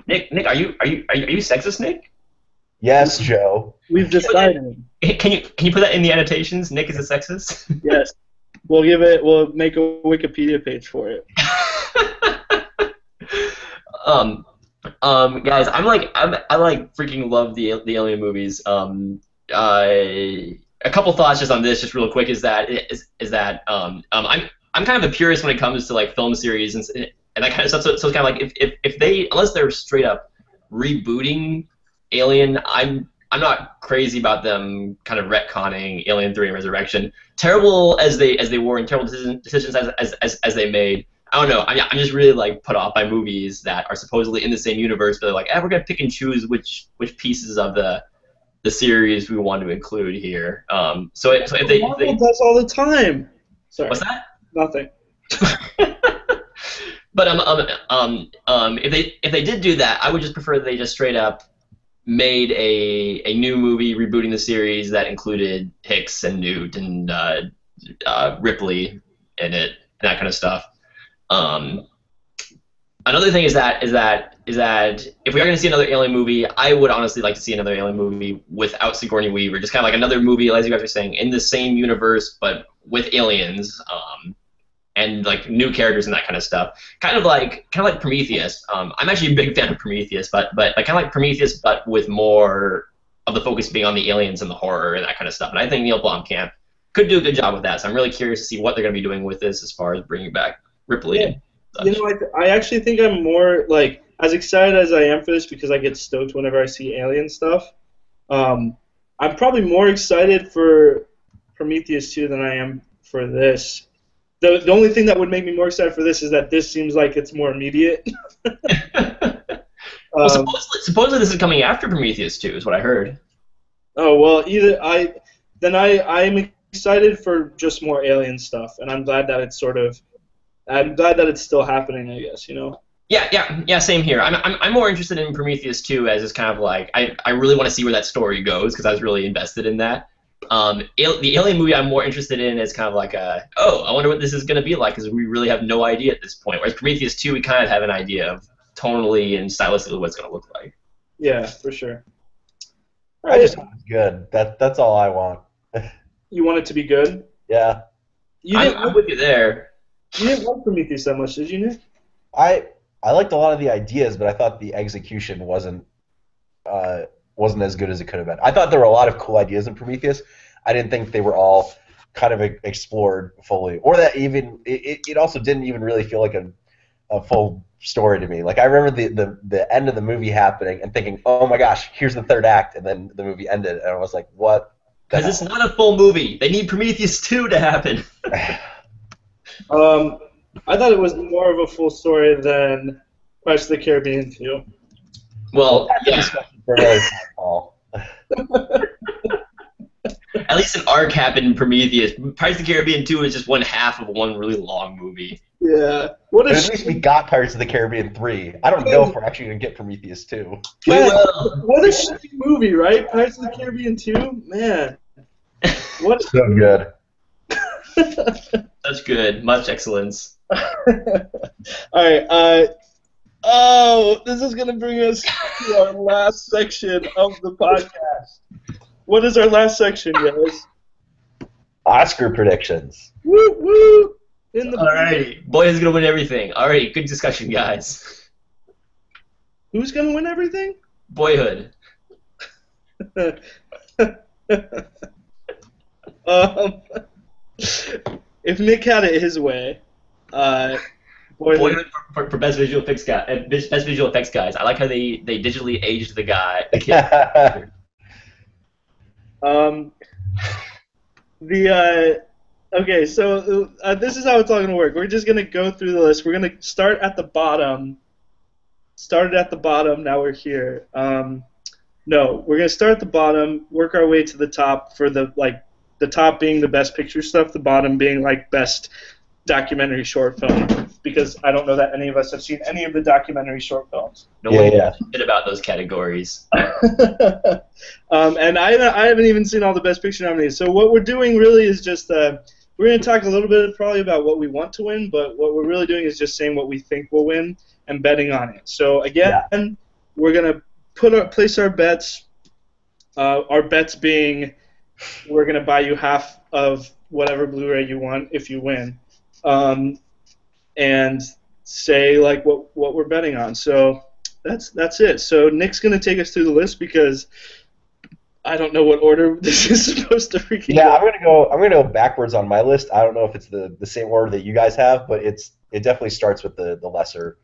Nick, are you sexist, Nick? Yes, Joe. We've decided. Can you put that in the annotations? Nick is a sexist. Yes. We'll make a Wikipedia page for it. Guys, I like freaking love the Alien movies. A couple thoughts just on this, just real quick, is that I'm kind of a purist when it comes to like film series and that kind of stuff. So it's kind of like if they, unless they're straight up rebooting Alien, I'm not crazy about them kind of retconning Alien 3 and Resurrection. Terrible as they were and terrible decisions as they made. I don't know. I'm just really like put off by movies that are supposedly in the same universe, but they're like, we're gonna pick and choose which pieces of the series we want to include here. So if they does all the time. Sorry. What's that? Nothing. But if they did do that, I would just prefer that they just straight up made a new movie rebooting the series that included Hicks and Newt and Ripley in it and that kind of stuff. Another thing is that if we are going to see another Alien movie, I would honestly like to see another Alien movie without Sigourney Weaver, just kind of like another movie, as you guys were saying, in the same universe but with aliens, and like new characters and that kind of stuff. Kind of like Prometheus. I'm actually a big fan of Prometheus, but like kind of like Prometheus, but with more of the focus being on the aliens and the horror and that kind of stuff. And I think Neil Blomkamp could do a good job with that. So I'm really curious to see what they're going to be doing with this as far as bringing back Ripley. Yeah. I actually think I'm more like as excited as I am for this because I get stoked whenever I see alien stuff. I'm probably more excited for Prometheus 2 than I am for this. The only thing that would make me more excited for this is that this seems like it's more immediate. Well, supposedly this is coming after Prometheus 2, is what I heard. Oh well, I'm excited for just more alien stuff, and I'm glad that it's still happening. I guess Yeah. Same here. I'm more interested in Prometheus 2 as it's kind of like I really want to see where that story goes because I was really invested in that. The Alien movie I'm more interested in is kind of like I wonder what this is going to be like because we really have no idea at this point. Whereas Prometheus 2, we kind of have an idea of tonally and stylistically what it's going to look like. Yeah, for sure. I just want it good. That's all I want. You want it to be good? Yeah. I'm with you there. You didn't like Prometheus that much, did you, Nick? I liked a lot of the ideas, but I thought the execution wasn't as good as it could have been. I thought there were a lot of cool ideas in Prometheus. I didn't think they were all kind of explored fully, or that even it also didn't even really feel like a full story to me. Like I remember the end of the movie happening and thinking, oh my gosh, here's the third act, and then the movie ended, and I was like, what? Because it's not a full movie. They need Prometheus 2 to happen. I thought it was more of a full story than Pirates of the Caribbean 2. Well, yeah. For another time, At least an arc happened in Prometheus. Pirates of the Caribbean 2 is just one half of one really long movie. Yeah. But at least we got Pirates of the Caribbean 3. I don't know if we're actually going to get Prometheus 2. What a shitty movie, right? Pirates of the Caribbean 2? Man. What? So good. That's good. Much excellence. Alright, this is going to bring us to our last section of the podcast. What is our last section, guys? Oscar predictions. Woo, woo! Alrighty. Boy is going to win everything. Alright, good discussion, guys. Who's going to win everything? Boyhood. If Nick had it his way, Boyhood for best visual effects guy, best visual effects guys. I like how they digitally aged the kid. Okay, so this is how it's all going to work. We're just going to go through the list. We're going to start at the bottom. Started at the bottom, now we're here. No, we're going to start at the bottom, work our way to the top for the top being the best picture stuff, the bottom being like best documentary short film, because I don't know that any of us have seen any of the documentary short films. No one knows shit about those categories. And I haven't even seen all the best picture nominees. So what we're doing really is just we're going to talk a little bit probably about what we want to win, but what we're really doing is just saying what we think will win and betting on it. So again, we're going to place our bets. Our bets being we're gonna buy you half of whatever Blu-ray you want if you win, and say like what we're betting on. So that's it. So Nick's gonna take us through the list because I don't know what order this is supposed to freaking Yeah, go. I'm gonna go backwards on my list. I don't know if it's the same order that you guys have, but it definitely starts with the lesser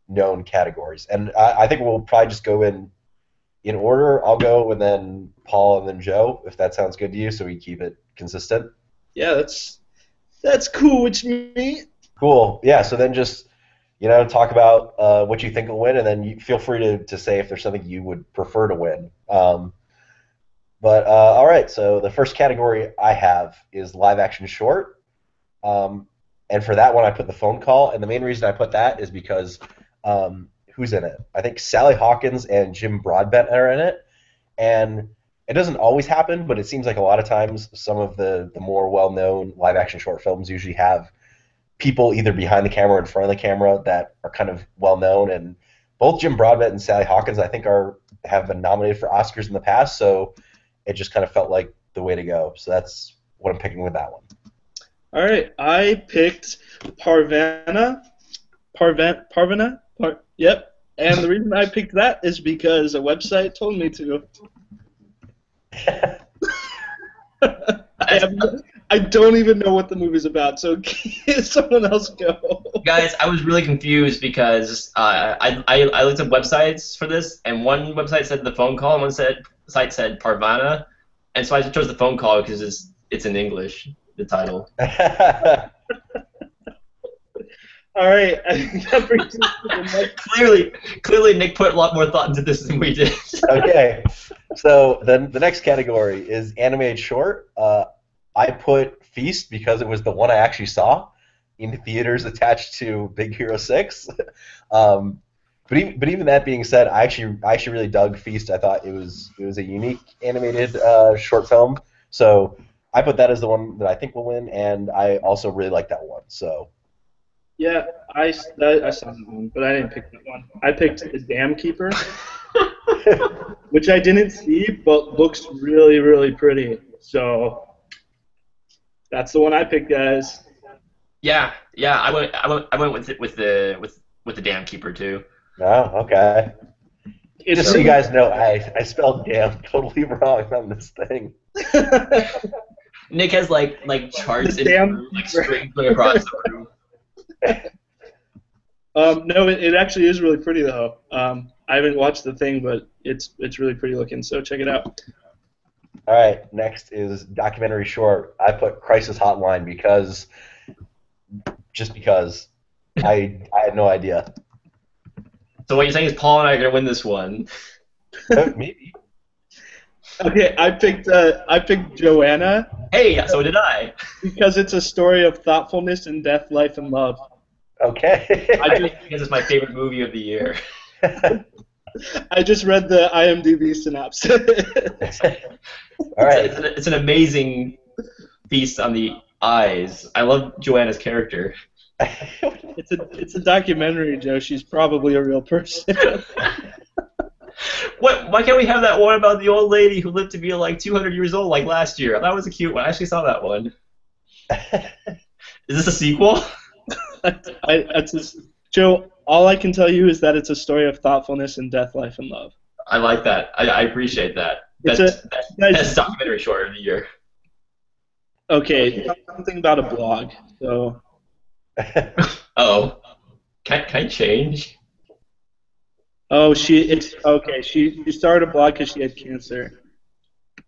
known categories. And I think we'll probably just go in order. I'll go and then Paul and then Joe, if that sounds good to you, so we keep it consistent. Yeah, that's cool with me. Cool. Yeah. So then just talk about what you think will win, and then you feel free to say if there's something you would prefer to win. But all right. So the first category I have is live action short, and for that one I put The Phone Call, and the main reason I put that is because who's in it? I think Sally Hawkins and Jim Broadbent are in it, and it doesn't always happen, but it seems like a lot of times some of the more well-known live-action short films usually have people either behind the camera or in front of the camera that are kind of well-known, and both Jim Broadbent and Sally Hawkins I think have been nominated for Oscars in the past, so it just kind of felt like the way to go. So that's what I'm picking with that one. All right, I picked Parvana. Yep. And the reason I picked that is because a website told me to. I don't even know what the movie's about, so someone else go. Guys, I was really confused because I looked up websites for this, and one website said The Phone Call, and one site said Parvana, and so I chose The Phone Call because it's in English, the title. All right, I think that brings us to the next. Clearly, Nick put a lot more thought into this than we did. Okay, so then the next category is animated short. I put Feast because it was the one I actually saw in theaters attached to Big Hero 6. But even that being said, I actually really dug Feast. I thought it was a unique animated short film. So I put that as the one that I think will win, and I also really like that one. So. Yeah, I saw that one, but I didn't pick that one. I picked The Dam Keeper, which I didn't see, but looks really, really pretty. So that's the one I picked, guys. Yeah, I went with the Dam Keeper too. Oh, okay. Just so you guys know, I spelled "damn" totally wrong on this thing. Nick has like charts and like strings across the room. No, it actually is really pretty though. I haven't watched the thing, but it's really pretty looking. So check it out. All right, next is documentary short. I put Crisis Hotline because I had no idea. So what you're saying is Paul and I are gonna win this one? Maybe. Okay, I picked Joanna. Hey, so did I. Because it's a story of thoughtfulness in death, life, and love. Okay. Because it's my favorite movie of the year. I just read the IMDb synopsis. All right. It's an amazing feast on the eyes. I love Joanna's character. It's a documentary, Joe. She's probably a real person. Why can't we have that one about the old lady who lived to be like 200 years old like last year? That was a cute one. I actually saw that one. Is this a sequel? Joe, all I can tell you is that it's a story of thoughtfulness in death, life, and love. I like that. I appreciate that. That's documentary short of the year. Okay, something about a blog. So. Oh, can I change? Oh, she started a blog because she had cancer.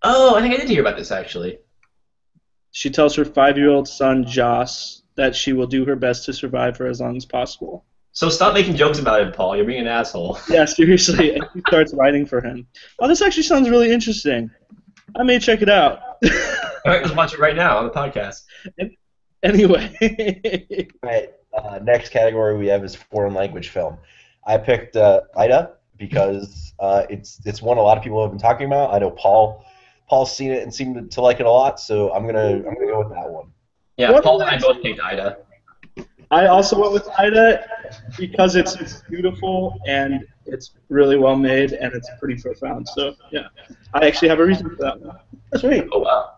Oh, I think I did hear about this actually. She tells her 5-year-old son Joss that she will do her best to survive for as long as possible. So stop making jokes about it, Paul. You're being an asshole. Yeah, seriously. And she starts writing for him. Oh, this actually sounds really interesting. I may check it out. All right, let's watch it right now on the podcast. Anyway. Right. Next category we have is foreign language film. I picked Ida because it's one a lot of people have been talking about. I know Paul's seen it and seemed to like it a lot, so I'm gonna go with that one. Yeah, Paul and I both picked Ida. I also went with Ida because it's beautiful and it's really well made and it's pretty profound. So yeah, I actually have a reason for that one. Sweet. Oh wow.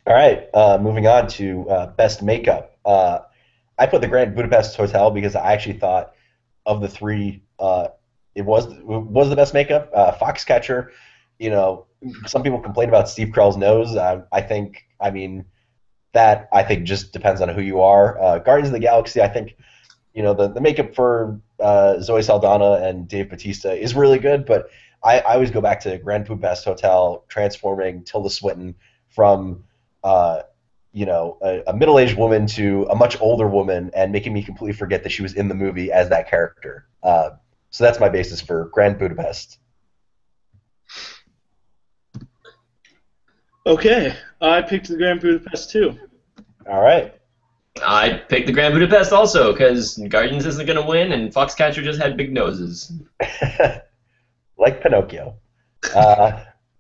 All right, moving on to best makeup. I put the Grand Budapest Hotel because I actually thought of the three, it was the best makeup. Foxcatcher, you know, some people complain about Steve Carell's nose. I mean, that I think just depends on who you are. Guardians of the Galaxy, I think, the makeup for Zoe Saldana and Dave Bautista is really good, but I always go back to Grand Budapest Hotel transforming Tilda Swinton from uh, a middle-aged woman to a much older woman and making me completely forget that she was in the movie as that character. So that's my basis for Grand Budapest. Okay, I picked the Grand Budapest too. All right. I picked the Grand Budapest also because Guardians isn't going to win, and Foxcatcher just had big noses. Like Pinocchio.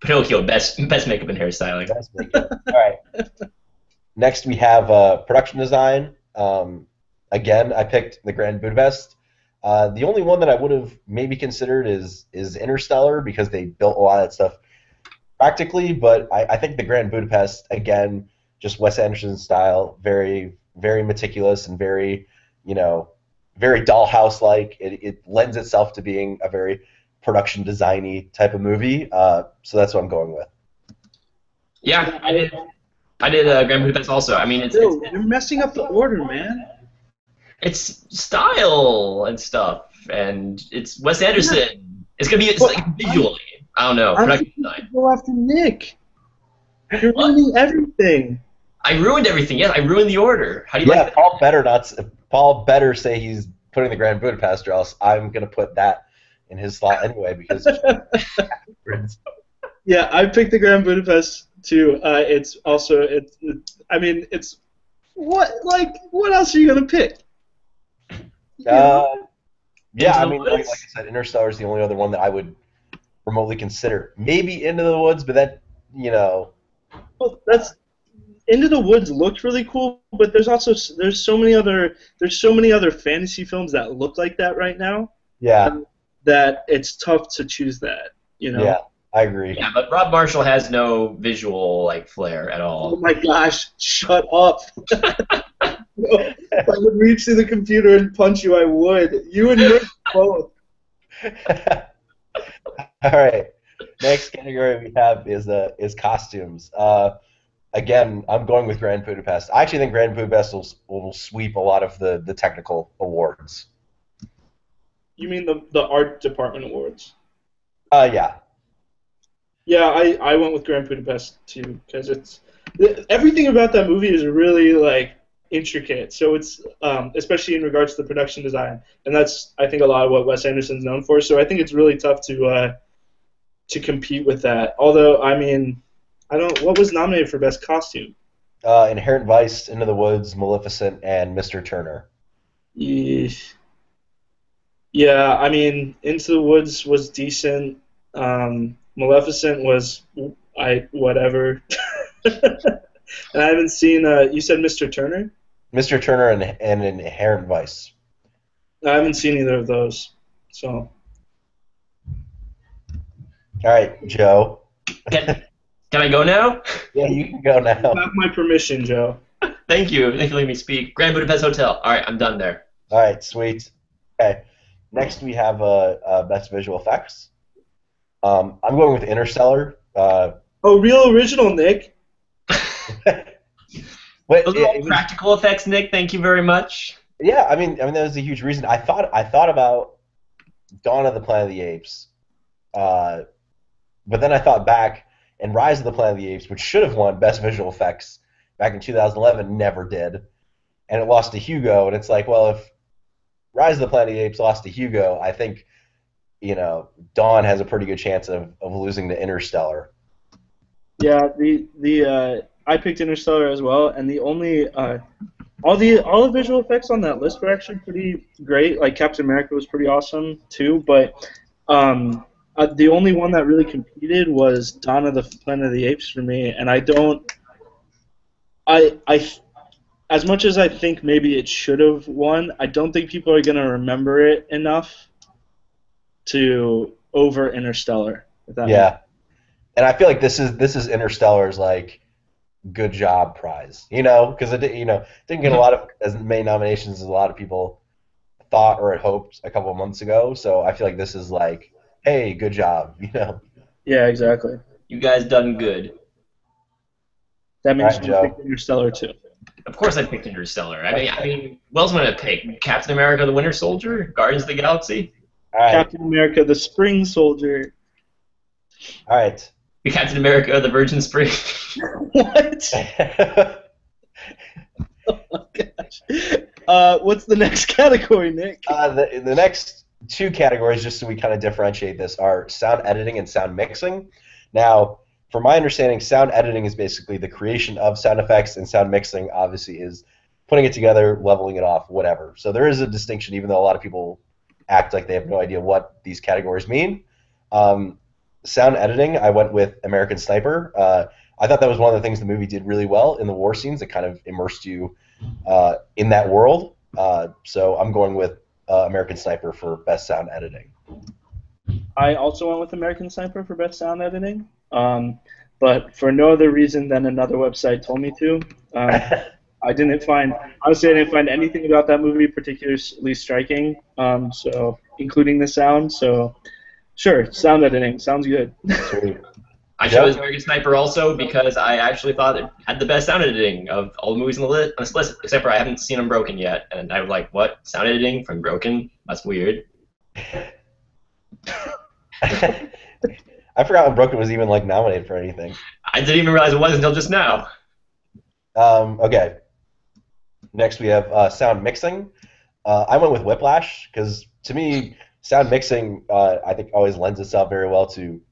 Pinocchio, best makeup and hairstyling. Best makeup. All right. Next, we have production design. Again, I picked the Grand Budapest. The only one that I would have maybe considered is Interstellar because they built a lot of that stuff practically, but I think the Grand Budapest, again, just Wes Anderson style, very, very meticulous and very, very dollhouse-like. It lends itself to being a very production designy type of movie. So that's what I'm going with. Yeah, I did Grand Budapest also. I mean, You're messing up the order, man. It's style and stuff, and it's Wes Anderson. It's gonna be like visually. I don't know. Production design. Go after Nick. You're ruining everything. I ruined everything. Yes, I ruined the order. How do you like that? Paul better say he's putting the Grand Budapest, or else I'm gonna put that in his slot anyway because. Yeah, I picked the Grand Budapest too. It's also what else are you gonna pick? Yeah, I mean, like I said, Interstellar is the only other one that I would remotely consider. Maybe Into the Woods, but that, Well, that's Into the Woods looked really cool, but there's so many other fantasy films that look like that right now. Yeah. That it's tough to choose that. Yeah, I agree. Yeah, but Rob Marshall has no visual flair at all. Oh my gosh! Shut up. If I would reach through the computer and punch you, I would. You and Nick both. All right. Next category we have is costumes. Again, I'm going with Grand Budapest. I actually think Grand Budapest will sweep a lot of the technical awards. You mean the art department awards? Yeah. Yeah, I went with Grand Budapest too because everything about that movie is really intricate. So it's especially in regards to the production design, and that's I think a lot of what Wes Anderson's known for. So I think it's really tough to compete with that. Although I mean, what was nominated for best costume? Inherent Vice, Into the Woods, Maleficent, and Mr. Turner. Yeah, I mean, Into the Woods was decent. Maleficent was whatever. And I haven't seen. You said Mr. Turner? Mr. Turner and Inherent Vice. I haven't seen either of those. So. All right, Joe. Can I go now? Yeah, you can go now. You have my permission, Joe. Thank you. Thank you for letting me speak. Grand Budapest Hotel. All right, I'm done there. All right, sweet. Okay. Next, we have Best Visual Effects. I'm going with Interstellar. Real original, Nick. Those are all practical effects, Nick. Thank you very much. Yeah, I mean that was a huge reason. I thought about Dawn of the Planet of the Apes, but then I thought back, and Rise of the Planet of the Apes, which should have won Best Visual Effects back in 2011, never did, and it lost to Hugo. And it's like, well, if Rise of the Planet of the Apes lost to Hugo, I think Dawn has a pretty good chance of losing to Interstellar. Yeah, I picked Interstellar as well, and the only all the visual effects on that list were actually pretty great. Like Captain America was pretty awesome too, but the only one that really competed was Dawn of the Planet of the Apes for me, and as much as I think maybe it should have won, I don't think people are gonna remember it enough to over Interstellar. Yeah. And I feel like this is Interstellar's like good job prize, because it didn't get a lot of as many nominations as a lot of people thought or had hoped a couple of months ago. So I feel like this is like, hey, good job. Yeah, exactly. You guys done good. That All means right, you picked Joe. Interstellar too. Of course, I picked Interstellar. I mean, what else am I gonna pick? Captain America: The Winter Soldier, Guardians of the Galaxy, All right, Captain America: The Spring Soldier. all right. Captain America: The Virgin Spring. What? Oh my gosh. What's the next category, Nick? The next two categories, just so we kind of differentiate this, are sound editing and sound mixing. Now, from my understanding, sound editing is basically the creation of sound effects, and sound mixing obviously is putting it together, leveling it off, whatever. So there is a distinction, even though a lot of people act like they have no idea what these categories mean. Sound editing, I went with American Sniper. I thought that was one of the things the movie did really well in the war scenes. It kind of immersed you in that world. So I'm going with American Sniper for best sound editing. I also went with American Sniper for best sound editing, but for no other reason than another website told me to. I didn't find anything about that movie particularly striking, so including the sound. So sure, sound editing sounds good. Sweet. I chose American Sniper also because I actually thought it had the best sound editing of all the movies on this list, except for I haven't seen Unbroken yet, and I was like, what? Sound editing from Broken? That's weird. I forgot Unbroken was even like nominated for anything. I didn't even realize it was until just now. Okay. Next we have sound mixing. I went with Whiplash because to me, sound mixing I think always lends itself very well to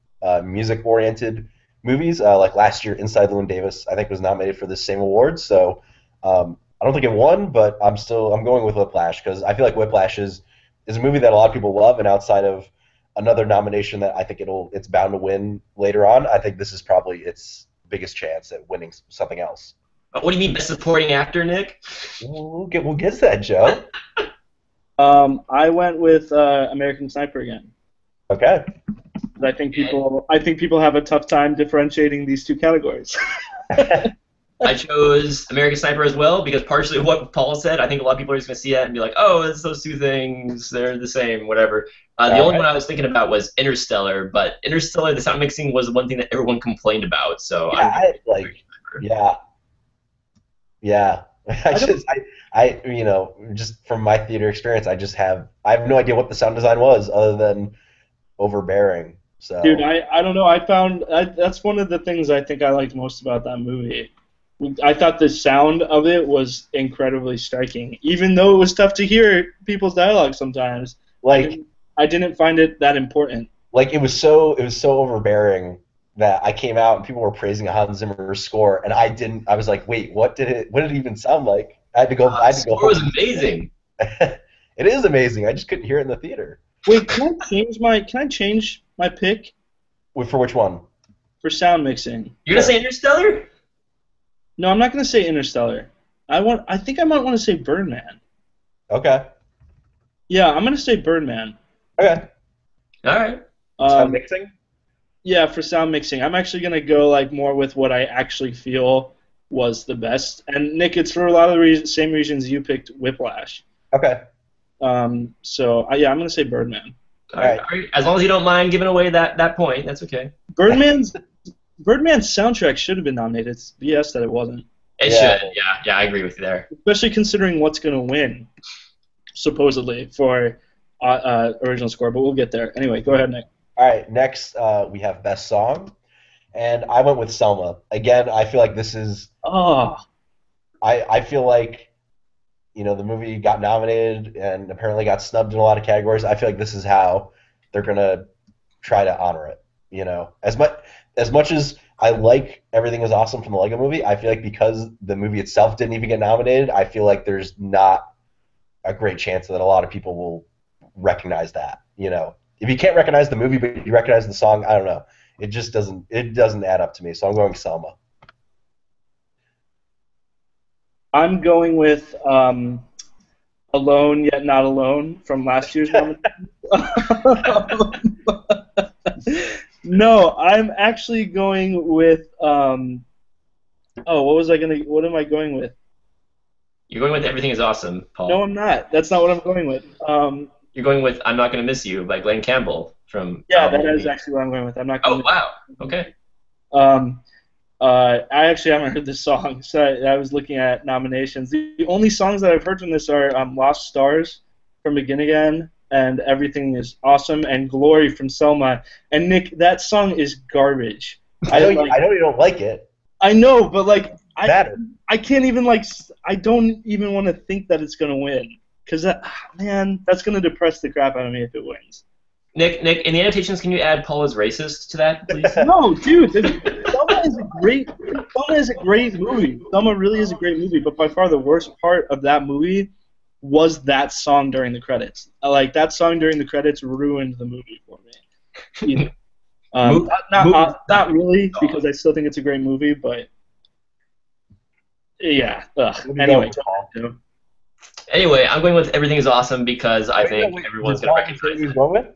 music-oriented movies. Like last year, Inside Llewyn Davis I think was nominated for the same award. So I don't think it won, but I'm going with Whiplash because I feel like Whiplash is a movie that a lot of people love, and outside of another nomination that I think it's bound to win later on, I think this is probably its biggest chance at winning something else. What do you mean best supporting actor, Nick? We'll get to that, Joe. I went with American Sniper again. Okay. I think people have a tough time differentiating these two categories. I chose American Sniper as well because partially what Paul said, I think a lot of people are just going to see that and be like, oh, it's those two things, they're the same, whatever. The only one I was thinking about was Interstellar, but Interstellar, the sound mixing was the one thing that everyone complained about. So yeah. Just from my theater experience, I have no idea what the sound design was other than overbearing. So. Dude, I don't know. That's one of the things I think I liked most about that movie. I thought the sound of it was incredibly striking, even though it was tough to hear people's dialogue sometimes. Like I didn't find it that important. Like it was so overbearing that I came out and people were praising Hans Zimmer's score, and I was like, wait, what did it even sound like? I had to go. The score was amazing. It is amazing. I just couldn't hear it in the theater. Wait, can I change my pick? For which one? For sound mixing. You're gonna say Interstellar? No, I'm not gonna say Interstellar. I think I might want to say Birdman. Okay. Yeah, I'm gonna say Birdman. Okay. All right. Sound mixing? Yeah, for sound mixing, I'm actually gonna go like more with what I actually feel was the best. And Nick, it's for a lot of the same reasons you picked Whiplash. Okay. So yeah, I'm gonna say Birdman. All right. As long as you don't mind giving away that point, that's okay. Birdman's soundtrack should have been nominated. It's BS that it wasn't. It should. Yeah, I agree with you there. Especially considering what's gonna win, supposedly for original score. But we'll get there. Anyway, go ahead, Nick. All right. Next, we have best song, and I went with Selma. Again, I feel like this is. Oh. I feel like. The movie got nominated and apparently got snubbed in a lot of categories. I feel like this is how they're gonna try to honor it. As much as I like Everything Is Awesome from the Lego Movie, I feel like because the movie itself didn't even get nominated, I feel like there's not a great chance that a lot of people will recognize that. If you can't recognize the movie but you recognize the song, I don't know. It just doesn't add up to me. So I'm going Selma. I'm going with Alone Yet Not Alone from last year's nomination. No, I'm actually going with oh, what am I going with? You're going with Everything Is Awesome, No, Paul. I'm not. That's not what I'm going with. You're going with I'm Not Gonna Miss You by Glenn Campbell from Yeah, Owl that is Movie. actually what I'm going with. I'm not Oh gonna. wow. Okay. Um, I actually haven't heard this song, so I was looking at nominations. The only songs that I've heard from this are "Lost Stars" from Begin Again, and "Everything Is Awesome" and "Glory" from Selma. And Nick, that song is garbage. I I know like. I know you don't like it. I know, but like Matter. I can't even like I don't even want to think that it's gonna win because man, that's gonna depress the crap out of me if it wins. Nick, in the annotations, can you add Paul is racist to that, please? No, dude, Selma is a great. Selma is a great movie. Selma really is a great movie, but by far the worst part of that movie was that song during the credits. Like that song during the credits ruined the movie for me. You know, Move, not really because I still think it's a great movie, but yeah. Ugh. What are you going Anyway, with, Paul? Anyway, I'm going with Everything Is Awesome because I think Wait, everyone's did gonna Paul say what recognize he was it. going with?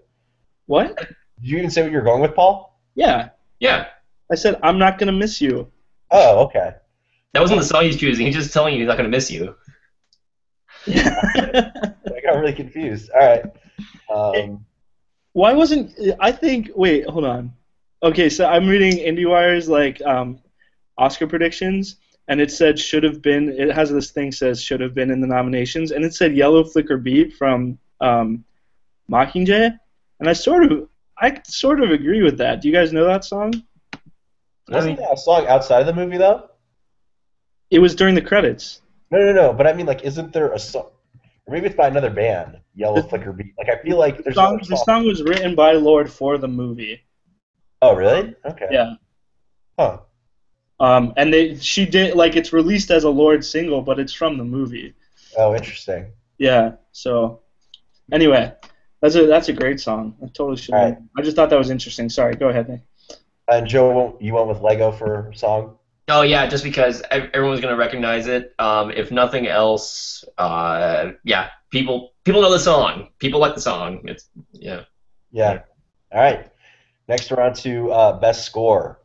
what? Did you even say what you're going with, Paul? Yeah, Yeah, I said I'm not gonna miss you. Oh, okay. that wasn't the song he's choosing. He's just telling you he's not gonna miss you. I got really confused. All right. Why wasn't I think? Wait, hold on. Okay, so I'm reading IndieWire's like Oscar predictions, and it said should have been. It has this thing says should have been in the nominations, and it said Yellow Flicker Beat from Mockingjay, and I sort of agree with that. Do you guys know that song? Wasn't that a song outside of the movie though? It was during the credits. No. But I mean, like, isn't there a song? Or maybe it's by another band, Yellow The, Flicker Beat. Like, I feel like there's song another the song. song was written by Lord for the movie. Oh, really? Okay. Yeah. Huh. And she did like it's released as a Lord single, but it's from the movie. Oh, interesting. Yeah. So anyway, that's a great song. I totally should All have. right. I just thought that was interesting. Sorry. Go ahead, Nick. And Joe, you went with Lego for song? Oh yeah, just because everyone's gonna recognize it. If nothing else, yeah, people know the song. People like the song. It's yeah. Yeah. All right. Next, we're on to best score.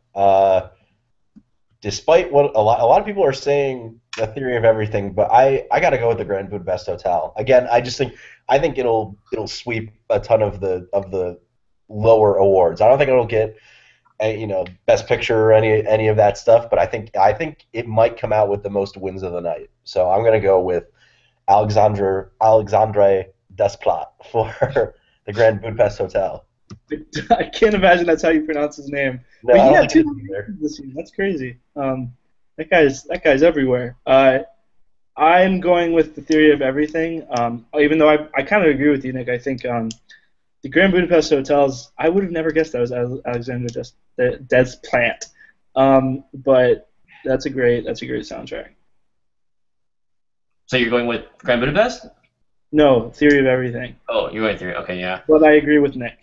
Despite what a lot of people are saying, the theory of everything, but I got to go with the Grand Budapest Hotel. Again, I think it'll sweep a ton of the lower awards. I don't think it'll get best picture or any of that stuff, but I think it might come out with the most wins of the night. So I'm gonna go with Alexandre Desplat for the Grand Budapest Hotel. I can't imagine that's how you pronounce his name. No, But I he don't had think two it is either. nominations this year. That's crazy. That guy's everywhere. I'm going with the theory of everything. Even though I kind of agree with you, Nick. I think the Grand Budapest Hotels. I would have never guessed that was Alexander Desplat. But that's a great soundtrack. So you're going with Grand Budapest? No, theory of everything. Oh, you're going through. Okay, yeah. But I agree with Nick.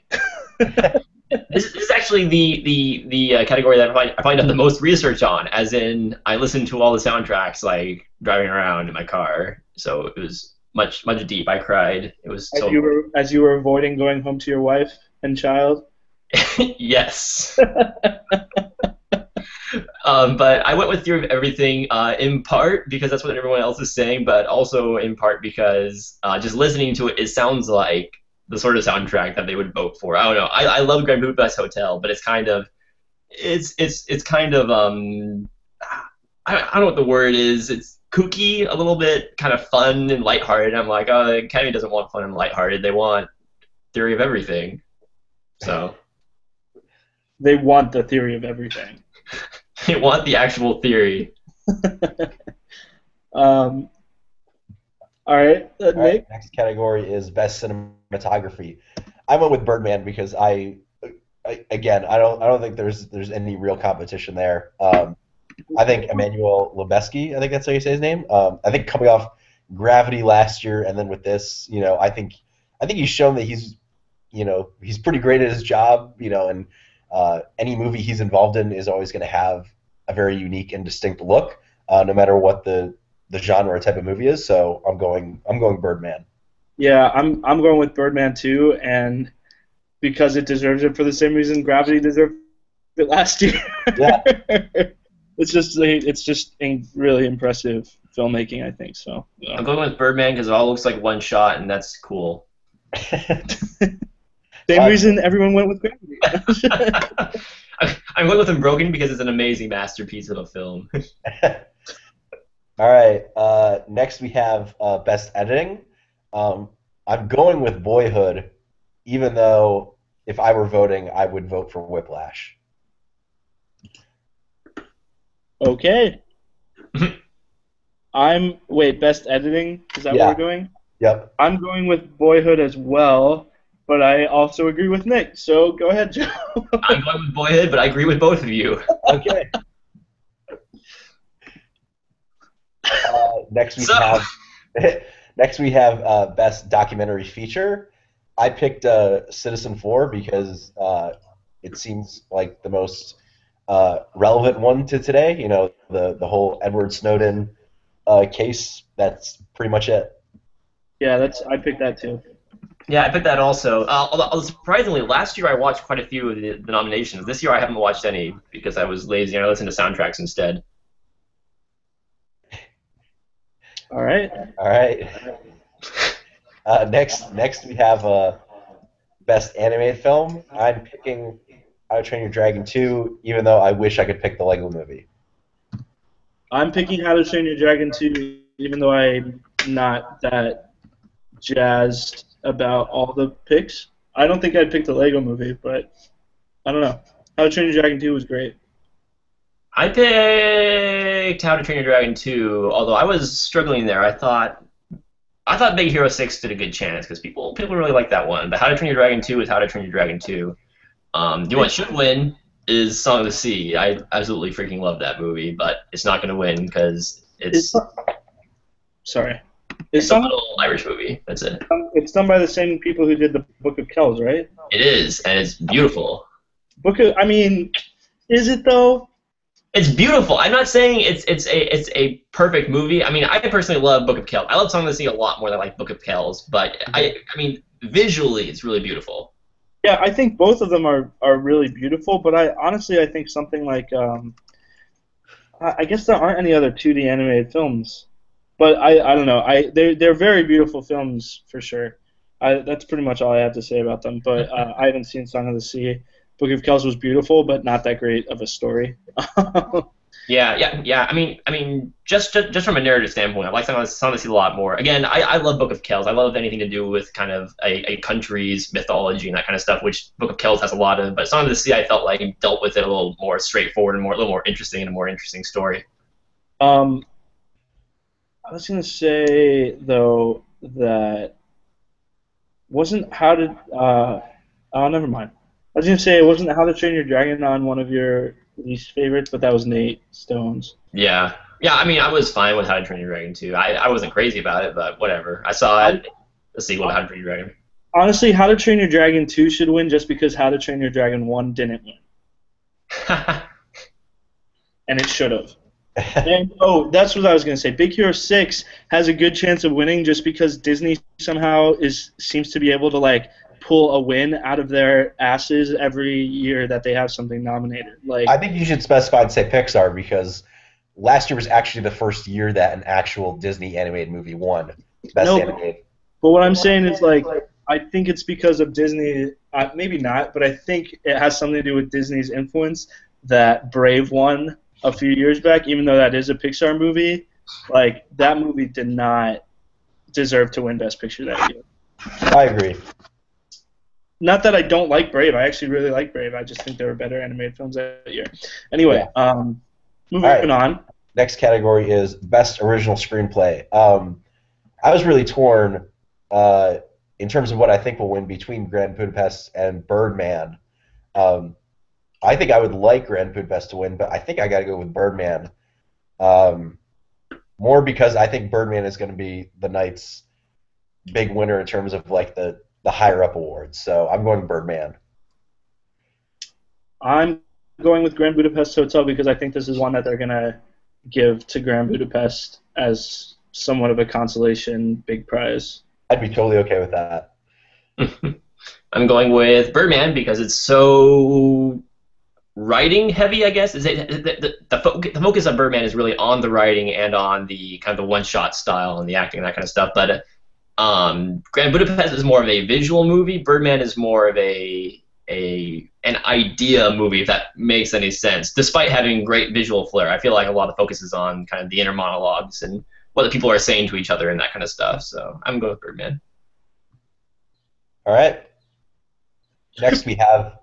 This is actually the category that I find out the most research on. As in, I listen to all the soundtracks like driving around in my car. So it was much deep. I cried. It was so. As you were avoiding going home to your wife and child. Yes. But I went with Theory of Everything in part because that's what everyone else is saying, but also in part because just listening to it, it sounds like the sort of soundtrack that they would vote for. I don't know. I love Grand Budapest Hotel, but it's kind of I don't know what the word is. It's kooky, a little bit kind of fun and lighthearted. I'm like, oh, the Academy doesn't want fun and lighthearted. They want Theory of Everything. So They want the theory of everything. they want the actual theory. All right, All Nick. right, next category is best cinematography. I went with Birdman because I don't think there's any real competition there. I think Emmanuel Lubezki, I think that's how you say his name. I think coming off Gravity last year and then with this, I think he's shown that he's pretty great at his job, and any movie he's involved in is always going to have a very unique and distinct look, no matter what the genre or type of movie is. So I'm going Birdman. Yeah, I'm going with Birdman too, and because it deserves it for the same reason Gravity deserved it last year. Yeah. It's just really impressive filmmaking, I think. So I'm going with Birdman because it all looks like one shot, and that's cool. Same reason everyone went with Gravity. I'm going with Unbroken because it's an amazing masterpiece of a film. All right. Next we have Best Editing. I'm going with Boyhood, even though if I were voting, I would vote for Whiplash. Okay. Best editing? Is that Yeah. what we're doing? Yep. I'm going with Boyhood as well, but I also agree with Nick. So go ahead, Joe. I'm going with Boyhood, but I agree with both of you. Okay. Next we have Best Documentary Feature. I picked Citizen4 because it seems like the most relevant one to today. You know, the whole Edward Snowden case. That's pretty much it. Yeah, I picked that too. Yeah, I picked that also. Although surprisingly, last year I watched quite a few of the nominations. This year I haven't watched any because I was lazy and I listened to soundtracks instead. All right. Next we have Best Animated Film. I'm picking How to Train Your Dragon 2, even though I wish I could pick the Lego Movie. I'm picking How to Train Your Dragon 2, even though I'm not that jazzed about all the picks. I don't think I'd pick the Lego Movie, but I don't know. How to Train Your Dragon 2 was great. I picked How to Train Your Dragon 2, although I was struggling there. I thought Big Hero 6 stood a good chance because people really like that one. But How to Train Your Dragon 2 is How to Train Your Dragon 2. The one should win is Song of the Sea. I absolutely freaking love that movie, but it's not going to win because it's a little Irish movie. That's it. It's done by the same people who did the Book of Kells, right? It is, and it's beautiful. Is it though? It's beautiful. I'm not saying it's a perfect movie. I mean, I personally love Book of Kells. I love Song of the Sea a lot more than I like Book of Kells, but I mean, visually, it's really beautiful. Yeah, I think both of them are really beautiful, but I think something like I guess there aren't any other 2D animated films, but I don't know. They're very beautiful films for sure. That's pretty much all I have to say about them. But I haven't seen Song of the Sea. Book of Kells was beautiful, but not that great of a story. Yeah. I mean, just from a narrative standpoint, I like Song of the Sea a lot more. Again, I love Book of Kells. I love anything to do with kind of a country's mythology and that kind of stuff, which Book of Kells has a lot of. But Song of the Sea, I felt like it dealt with it a little more straightforward and a little more interesting and a more interesting story. I was gonna say though that wasn't how to. Oh, never mind. I was going to say, it wasn't How to Train Your Dragon on one of your least favorites, but that was Nate Stone's. Yeah, I mean, I was fine with How to Train Your Dragon 2. I wasn't crazy about it, but whatever. I saw it, the sequel to How to Train Your Dragon. Honestly, How to Train Your Dragon 2 should win just because How to Train Your Dragon 1 didn't win. And it should have. And, that's what I was going to say. Big Hero 6 has a good chance of winning just because Disney somehow seems to be able to, pull a win out of their asses every year that they have something nominated. I think you should specify and say Pixar because last year was actually the first year that an actual Disney animated movie won Best Animated. But what I'm saying is, I think it's because of Disney, maybe not, but I think it has something to do with Disney's influence that Brave won a few years back, even though that is a Pixar movie. That movie did not deserve to win Best Picture that year. I agree. Not that I don't like Brave. I actually really like Brave. I just think there were better animated films that year. Anyway, moving on. Next category is Best Original Screenplay. I was really torn in terms of what I think will win between Grand Budapest and Birdman. I think I would like Grand Budapest to win, but I think I got to go with Birdman. More because I think Birdman is going to be the night's big winner in terms of the higher up awards. So I'm going Birdman. I'm going with Grand Budapest Hotel because I think this is one that they're going to give to Grand Budapest as somewhat of a consolation big prize. I'd be totally okay with that. I'm going with Birdman because it's so writing heavy, I guess. Is it the focus of Birdman is really on the writing and on the kind of the one shot style and the acting and that kind of stuff. But Grand Budapest is more of a visual movie. Birdman is more of an idea movie, if that makes any sense. Despite having great visual flair, I feel like a lot of focus is on kind of the inner monologues and what the people are saying to each other and that kind of stuff. So I'm going with Birdman. All right. Next, we have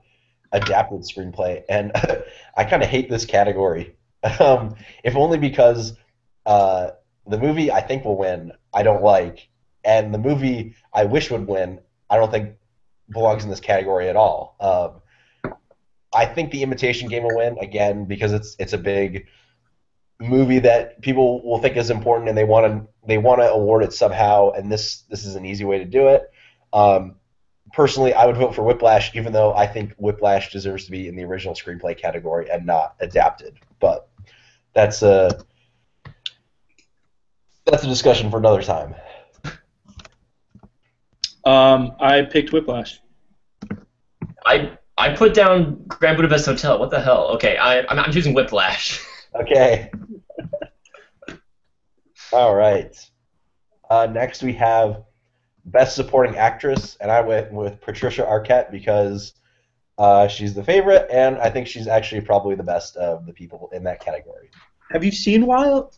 adapted screenplay, and I kind of hate this category, if only because the movie I think will win, I don't like, and the movie I wish would win, I don't think belongs in this category at all. I think The Imitation Game will win again because it's a big movie that people will think is important, and they want to award it somehow, and this is an easy way to do it. Personally, I would vote for Whiplash, even though I think Whiplash deserves to be in the original screenplay category and not adapted. But that's a discussion for another time. I picked Whiplash. I put down Grand Budapest Hotel. What the hell? Okay, I'm choosing Whiplash. Okay. All right. Next we have Best Supporting Actress, and I went with Patricia Arquette because she's the favorite, and I think she's actually probably the best of the people in that category. Have you seen Wild?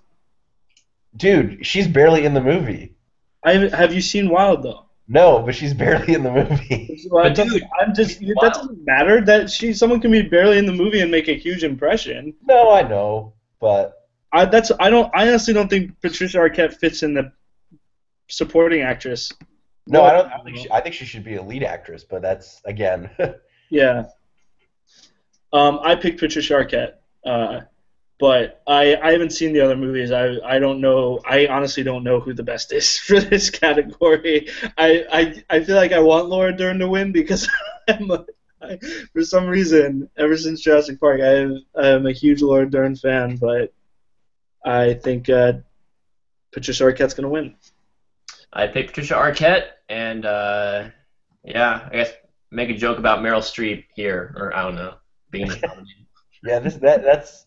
Dude, she's barely in the movie. Have you seen Wild though? No, but she's barely in the movie. But dude, that doesn't matter. Someone can be barely in the movie and make a huge impression. No, I know, but I honestly don't think Patricia Arquette fits in the supporting actress. No, I don't think I think she should be a lead actress, but that's again. Yeah. I picked Patricia Arquette, but I haven't seen the other movies. I don't know. I honestly don't know who the best is for this category. I feel like I want Laura Dern to win because for some reason, ever since Jurassic Park, I'm a huge Laura Dern fan, but I think Patricia Arquette's going to win. I picked Patricia Arquette, and yeah, I guess make a joke about Meryl Streep here, or I don't know, being nominated. Yeah, that's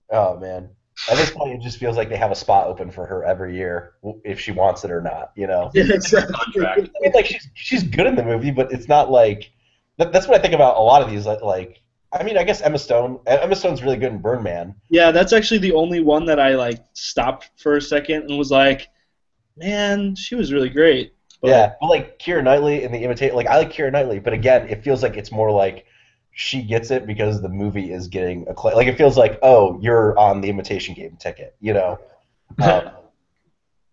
oh man. At this point, it just feels like they have a spot open for her every year, if she wants it or not. You know. Yeah, exactly. I mean, like she's good in the movie, but it's not like that's what I think about a lot of these. Like, I mean, I guess Emma Stone. Emma Stone's really good in Birdman. Yeah, that's actually the only one that I like stopped for a second and was like, man, she was really great. But, yeah, but like Keira Knightley in The Imitation, like I like Keira Knightley, but again, it feels like it's more like she gets it because the movie is getting like it feels like, oh, you're on the Imitation Game ticket, you know.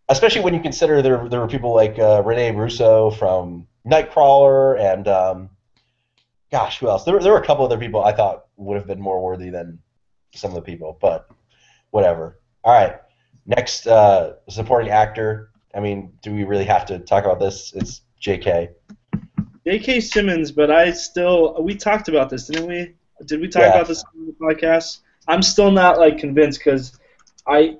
Especially when you consider there were people like Rene Russo from Nightcrawler and gosh, who else? There were a couple other people I thought would have been more worthy than some of the people, but whatever. All right, next supporting actor. I mean, do we really have to talk about this? It's J.K. J.K. Simmons, but we talked about this, didn't we? Did we talk about this on the podcast? I'm still not like convinced because I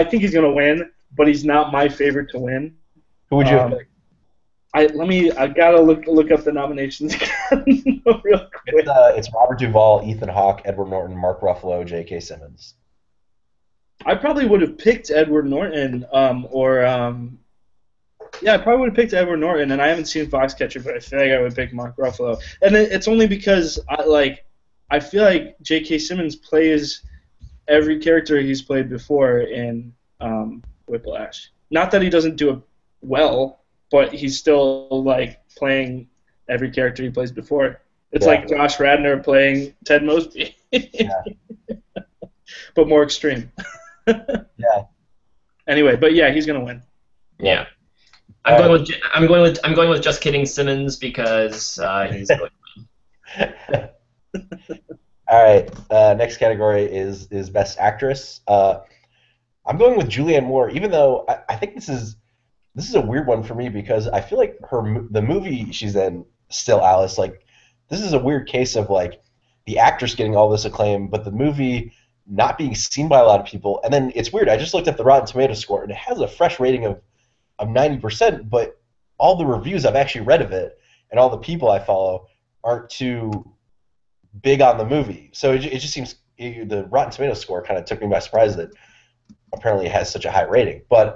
think he's gonna win, but he's not my favorite to win. Who would you pick? I gotta look up the nominations again real quick. It's Robert Duvall, Ethan Hawke, Edward Norton, Mark Ruffalo, J.K. Simmons. I probably would have picked Edward Norton, yeah, I probably would have picked Edward Norton, and I haven't seen Foxcatcher, but I feel like I would pick Mark Ruffalo. And it's only because I feel like J.K. Simmons plays every character he's played before in Whiplash. Not that he doesn't do it well, but he's still like playing every character he plays before. It's like Josh Radnor playing Ted Mosby, but more extreme. Yeah. Anyway, but yeah, he's gonna win. Yeah. I'm going with Just Kidding Simmons because he's going to win. All right. Next category is Best Actress. I'm going with Julianne Moore, even though I think this is a weird one for me because I feel like the movie she's in, Still Alice, like this is a weird case of like the actress getting all this acclaim, but the movie not being seen by a lot of people. And then it's weird. I just looked at the Rotten Tomatoes score, and it has a fresh rating of 90%, but all the reviews I've actually read of it, and all the people I follow aren't too big on the movie. So it just seems the Rotten Tomatoes score kind of took me by surprise that apparently it has such a high rating. But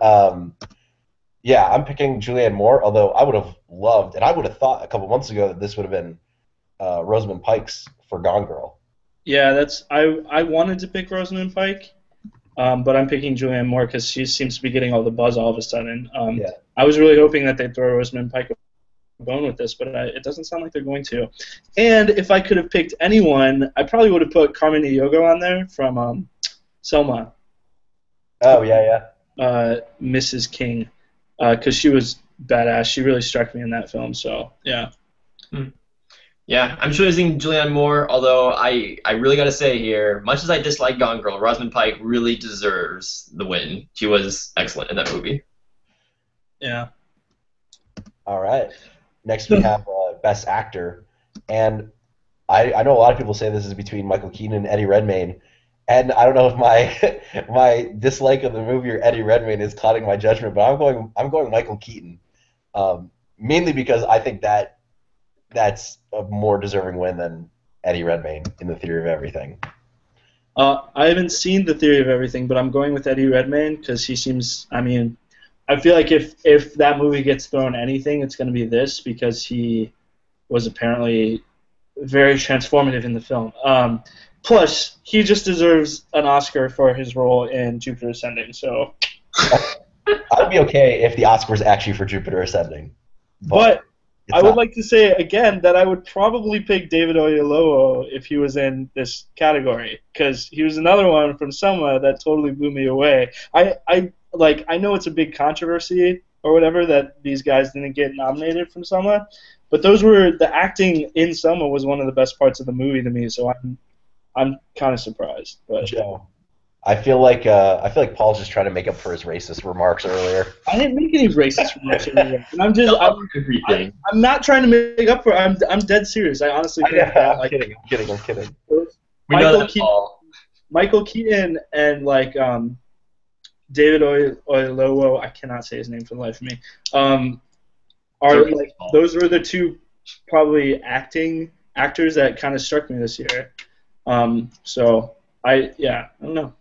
yeah, I'm picking Julianne Moore, although I would have loved, and I would have thought a couple months ago that this would have been Rosamund Pike's for Gone Girl. Yeah, I wanted to pick Rosamund Pike, but I'm picking Julianne Moore because she seems to be getting all the buzz all of a sudden. Yeah. I was really hoping that they'd throw Rosamund Pike a bone with this, but it doesn't sound like they're going to. And if I could have picked anyone, I probably would have put Carmen Ejogo on there from Selma. Oh, yeah. Mrs. King, because she was badass. She really struck me in that film, so yeah. Yeah, I'm choosing Julianne Moore, although I really got to say here, much as I dislike Gone Girl, Rosamund Pike really deserves the win. She was excellent in that movie. Yeah. All right. Next we have Best Actor, and I know a lot of people say this is between Michael Keaton and Eddie Redmayne, and I don't know if my my dislike of the movie or Eddie Redmayne is clouding my judgment, but I'm going Michael Keaton, mainly because I think that's a more deserving win than Eddie Redmayne in The Theory of Everything. I haven't seen The Theory of Everything, but I'm going with Eddie Redmayne because he seems. I mean, I feel like if that movie gets thrown anything, it's going to be this because he was apparently very transformative in the film. Plus, he just deserves an Oscar for his role in Jupiter Ascending. So I'd be okay if the Oscar was actually for Jupiter Ascending. But I would like to say again that I would probably pick David Oyelowo if he was in this category because he was another one from Selma that totally blew me away. I know it's a big controversy or whatever that these guys didn't get nominated from Selma, but the acting in Selma was one of the best parts of the movie to me. So I'm kind of surprised. But Joe, I feel like Paul's just trying to make up for his racist remarks earlier. I didn't make any racist remarks earlier. And I'm not trying to make up for it. I'm dead serious. I honestly think that. I'm kidding. We know that, Paul. Michael Keaton and David Oyelowo, I cannot say his name for the life of me. Those were the two probably actors that kind of struck me this year. So I don't know.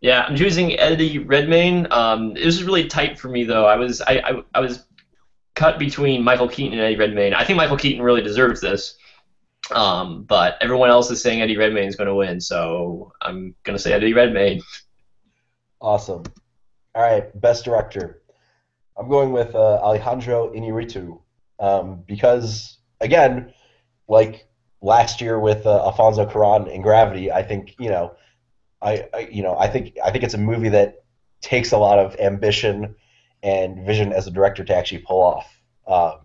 Yeah, I'm choosing Eddie Redmayne. It was really tight for me though. I was cut between Michael Keaton and Eddie Redmayne. I think Michael Keaton really deserves this. But everyone else is saying Eddie Redmayne is going to win, so I'm going to say Eddie Redmayne. Awesome. All right, Best Director. I'm going with Alejandro Iñárritu because, again, like last year with Alfonso Cuarón in Gravity, I think I think it's a movie that takes a lot of ambition and vision as a director to actually pull off.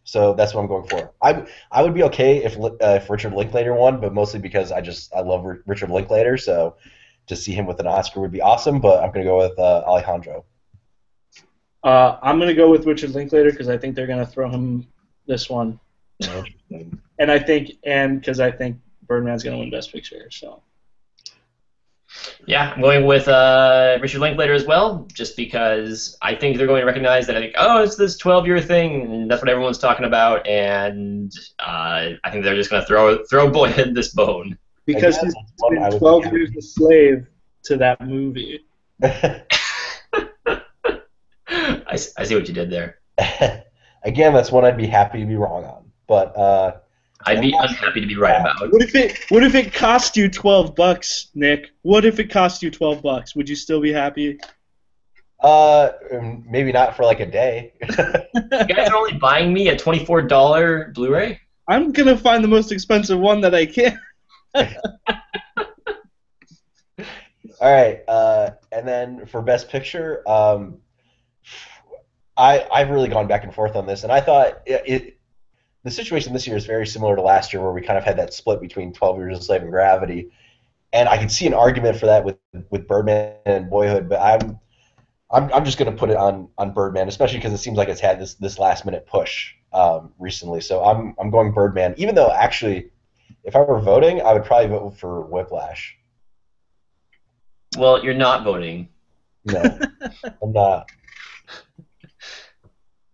So that's what I'm going for. I would be okay if Richard Linklater won, but mostly because I love Richard Linklater, so to see him with an Oscar would be awesome. But I'm going to go with Alejandro. I'm going to go with Richard Linklater because I think they're going to throw him this one. Interesting. Because I think Birdman's going to win Best Picture. So. Yeah, I'm going with Richard Linklater as well, just because I think they're going to recognize that it's this 12-year thing, and that's what everyone's talking about, and I think they're just going to throw Boyhood this bone. Because he's been 12 years a slave to that movie. I see what you did there. Again, that's one I'd be happy to be wrong on, but I'd be unhappy to be right about. What if it cost you $12, Nick? What if it cost you $12? Would you still be happy? Maybe not for like a day. You guys are only buying me a $24 Blu-ray? I'm gonna find the most expensive one that I can. All right, and then for Best Picture, I've really gone back and forth on this, and I thought the situation this year is very similar to last year, where we kind of had that split between 12 Years a Slave and Gravity, and I can see an argument for that with Birdman and Boyhood, but I'm just going to put it on Birdman, especially because it seems like it's had this last minute push recently. So I'm going Birdman, even though actually, if I were voting, I would probably vote for Whiplash. Well, you're not voting. No, I'm not.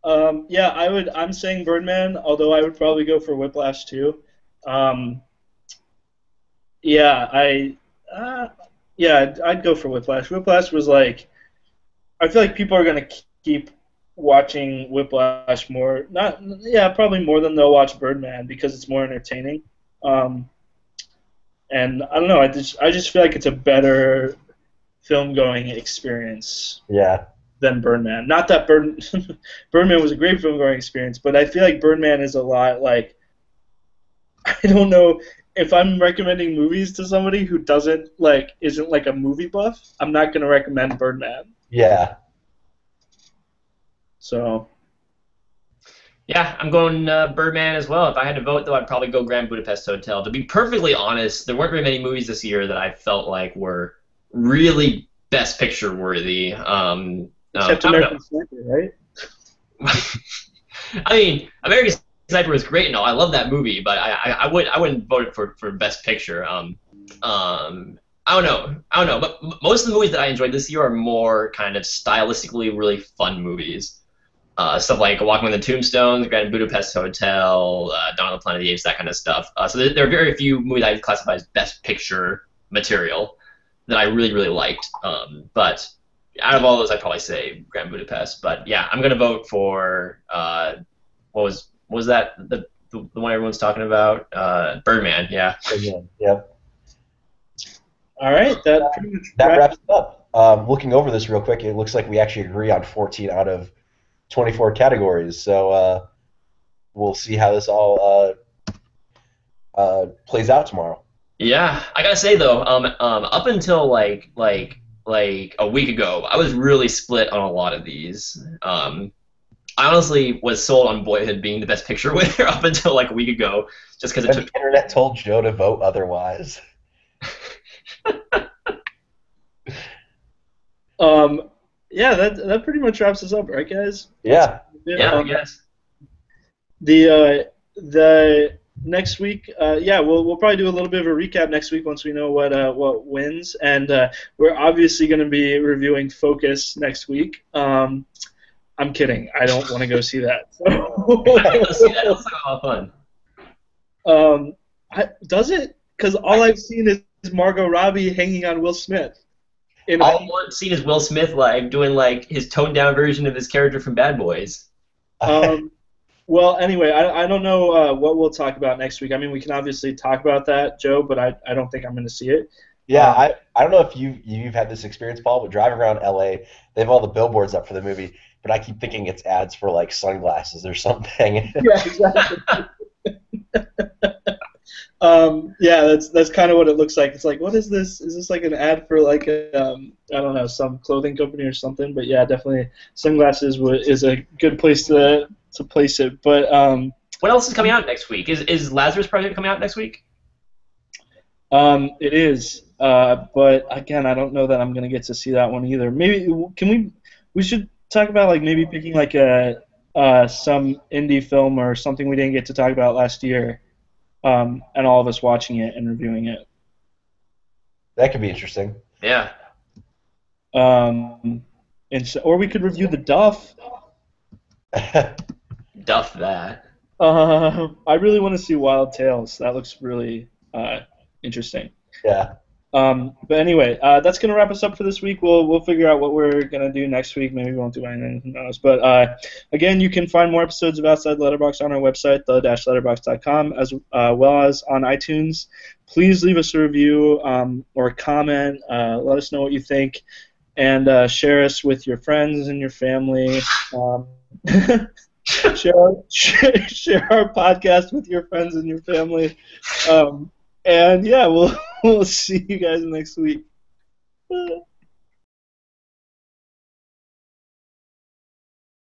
Yeah, I'm saying Birdman, although I would probably go for Whiplash too. Um, yeah, uh, I'd go for Whiplash. Whiplash was like, I feel like people are gonna keep watching Whiplash more. Not, yeah, probably more than they'll watch Birdman because it's more entertaining. Um, and I don't know, I just feel like it's a better film going experience Yeah. than Birdman. Not that Birdman was a great film going experience, but I feel like Birdman is a lot like, I don't know if I'm recommending movies to somebody who isn't like a movie buff. I'm not gonna recommend Birdman. Yeah. So Yeah, I'm going Birdman as well. If I had to vote, though, I'd probably go Grand Budapest Hotel. To be perfectly honest, there weren't very many movies this year that I felt like were really Best Picture worthy. except I don't American Sniper, right? know. I mean, American Sniper was great and all. I love that movie, but I wouldn't vote it for Best Picture. I don't know. But most of the movies that I enjoyed this year are more kind of stylistically really fun movies. Stuff like Walking on the Tombstones, Grand Budapest Hotel, Dawn of the Planet of the Apes, that kind of stuff. So there are very few movies I classify as Best Picture material that I really, really liked. But out of all those, I'd probably say Grand Budapest. But yeah, I'm gonna vote for what was that the one everyone's talking about? Birdman. Yeah. Yeah. All right, that pretty much That wraps it up. Looking over this real quick, it looks like we actually agree on 14 out of 24 categories. So we'll see how this all plays out tomorrow. Yeah, I gotta say though, up until like a week ago, I was really split on a lot of these. I honestly was sold on Boyhood being the Best Picture winner up until like a week ago, just because it took. The internet told Joe to vote otherwise. Yeah, that pretty much wraps us up, right, guys? Yeah. Yeah, I guess. The next week, we'll probably do a little bit of a recap next week once we know what wins, and we're obviously going to be reviewing Focus next week. I'm kidding. I don't want to go see that. Let's see that. Looks like a lot of fun. Does it? Because all I've seen is Margot Robbie hanging on Will Smith. All I've seen is Will Smith like doing like his toned down version of his character from Bad Boys. Well, anyway, I don't know what we'll talk about next week. I mean, we can obviously talk about that, Joe, but I don't think I'm going to see it. Yeah, I don't know if you've had this experience, Paul, but driving around LA, they have all the billboards up for the movie, but I keep thinking it's ads for like sunglasses or something. Yeah, exactly. That's kind of what it looks like. It's like, what is this? Is this like an ad for like I don't know, some clothing company or something? But yeah, definitely sunglasses is a good place to place it. But what else is coming out next week? Is Lazarus Project coming out next week? It is. But again, I don't know that I'm gonna get to see that one either. Maybe we should talk about like maybe picking like some indie film or something we didn't get to talk about last year. And all of us watching it and reviewing it. That could be interesting. Yeah. Or we could review the Duff. Duff that. I really want to see Wild Tales. That looks really interesting. Yeah. But anyway, that's gonna wrap us up for this week. We'll figure out what we're gonna do next week. Maybe we won't do anything. Who knows? But again, you can find more episodes of Outside Letterbox on our website, the-letterbox.com, as well as on iTunes. Please leave us a review or a comment. Let us know what you think, and share us with your friends and your family. Share our podcast with your friends and your family. And yeah, we'll see you guys next week.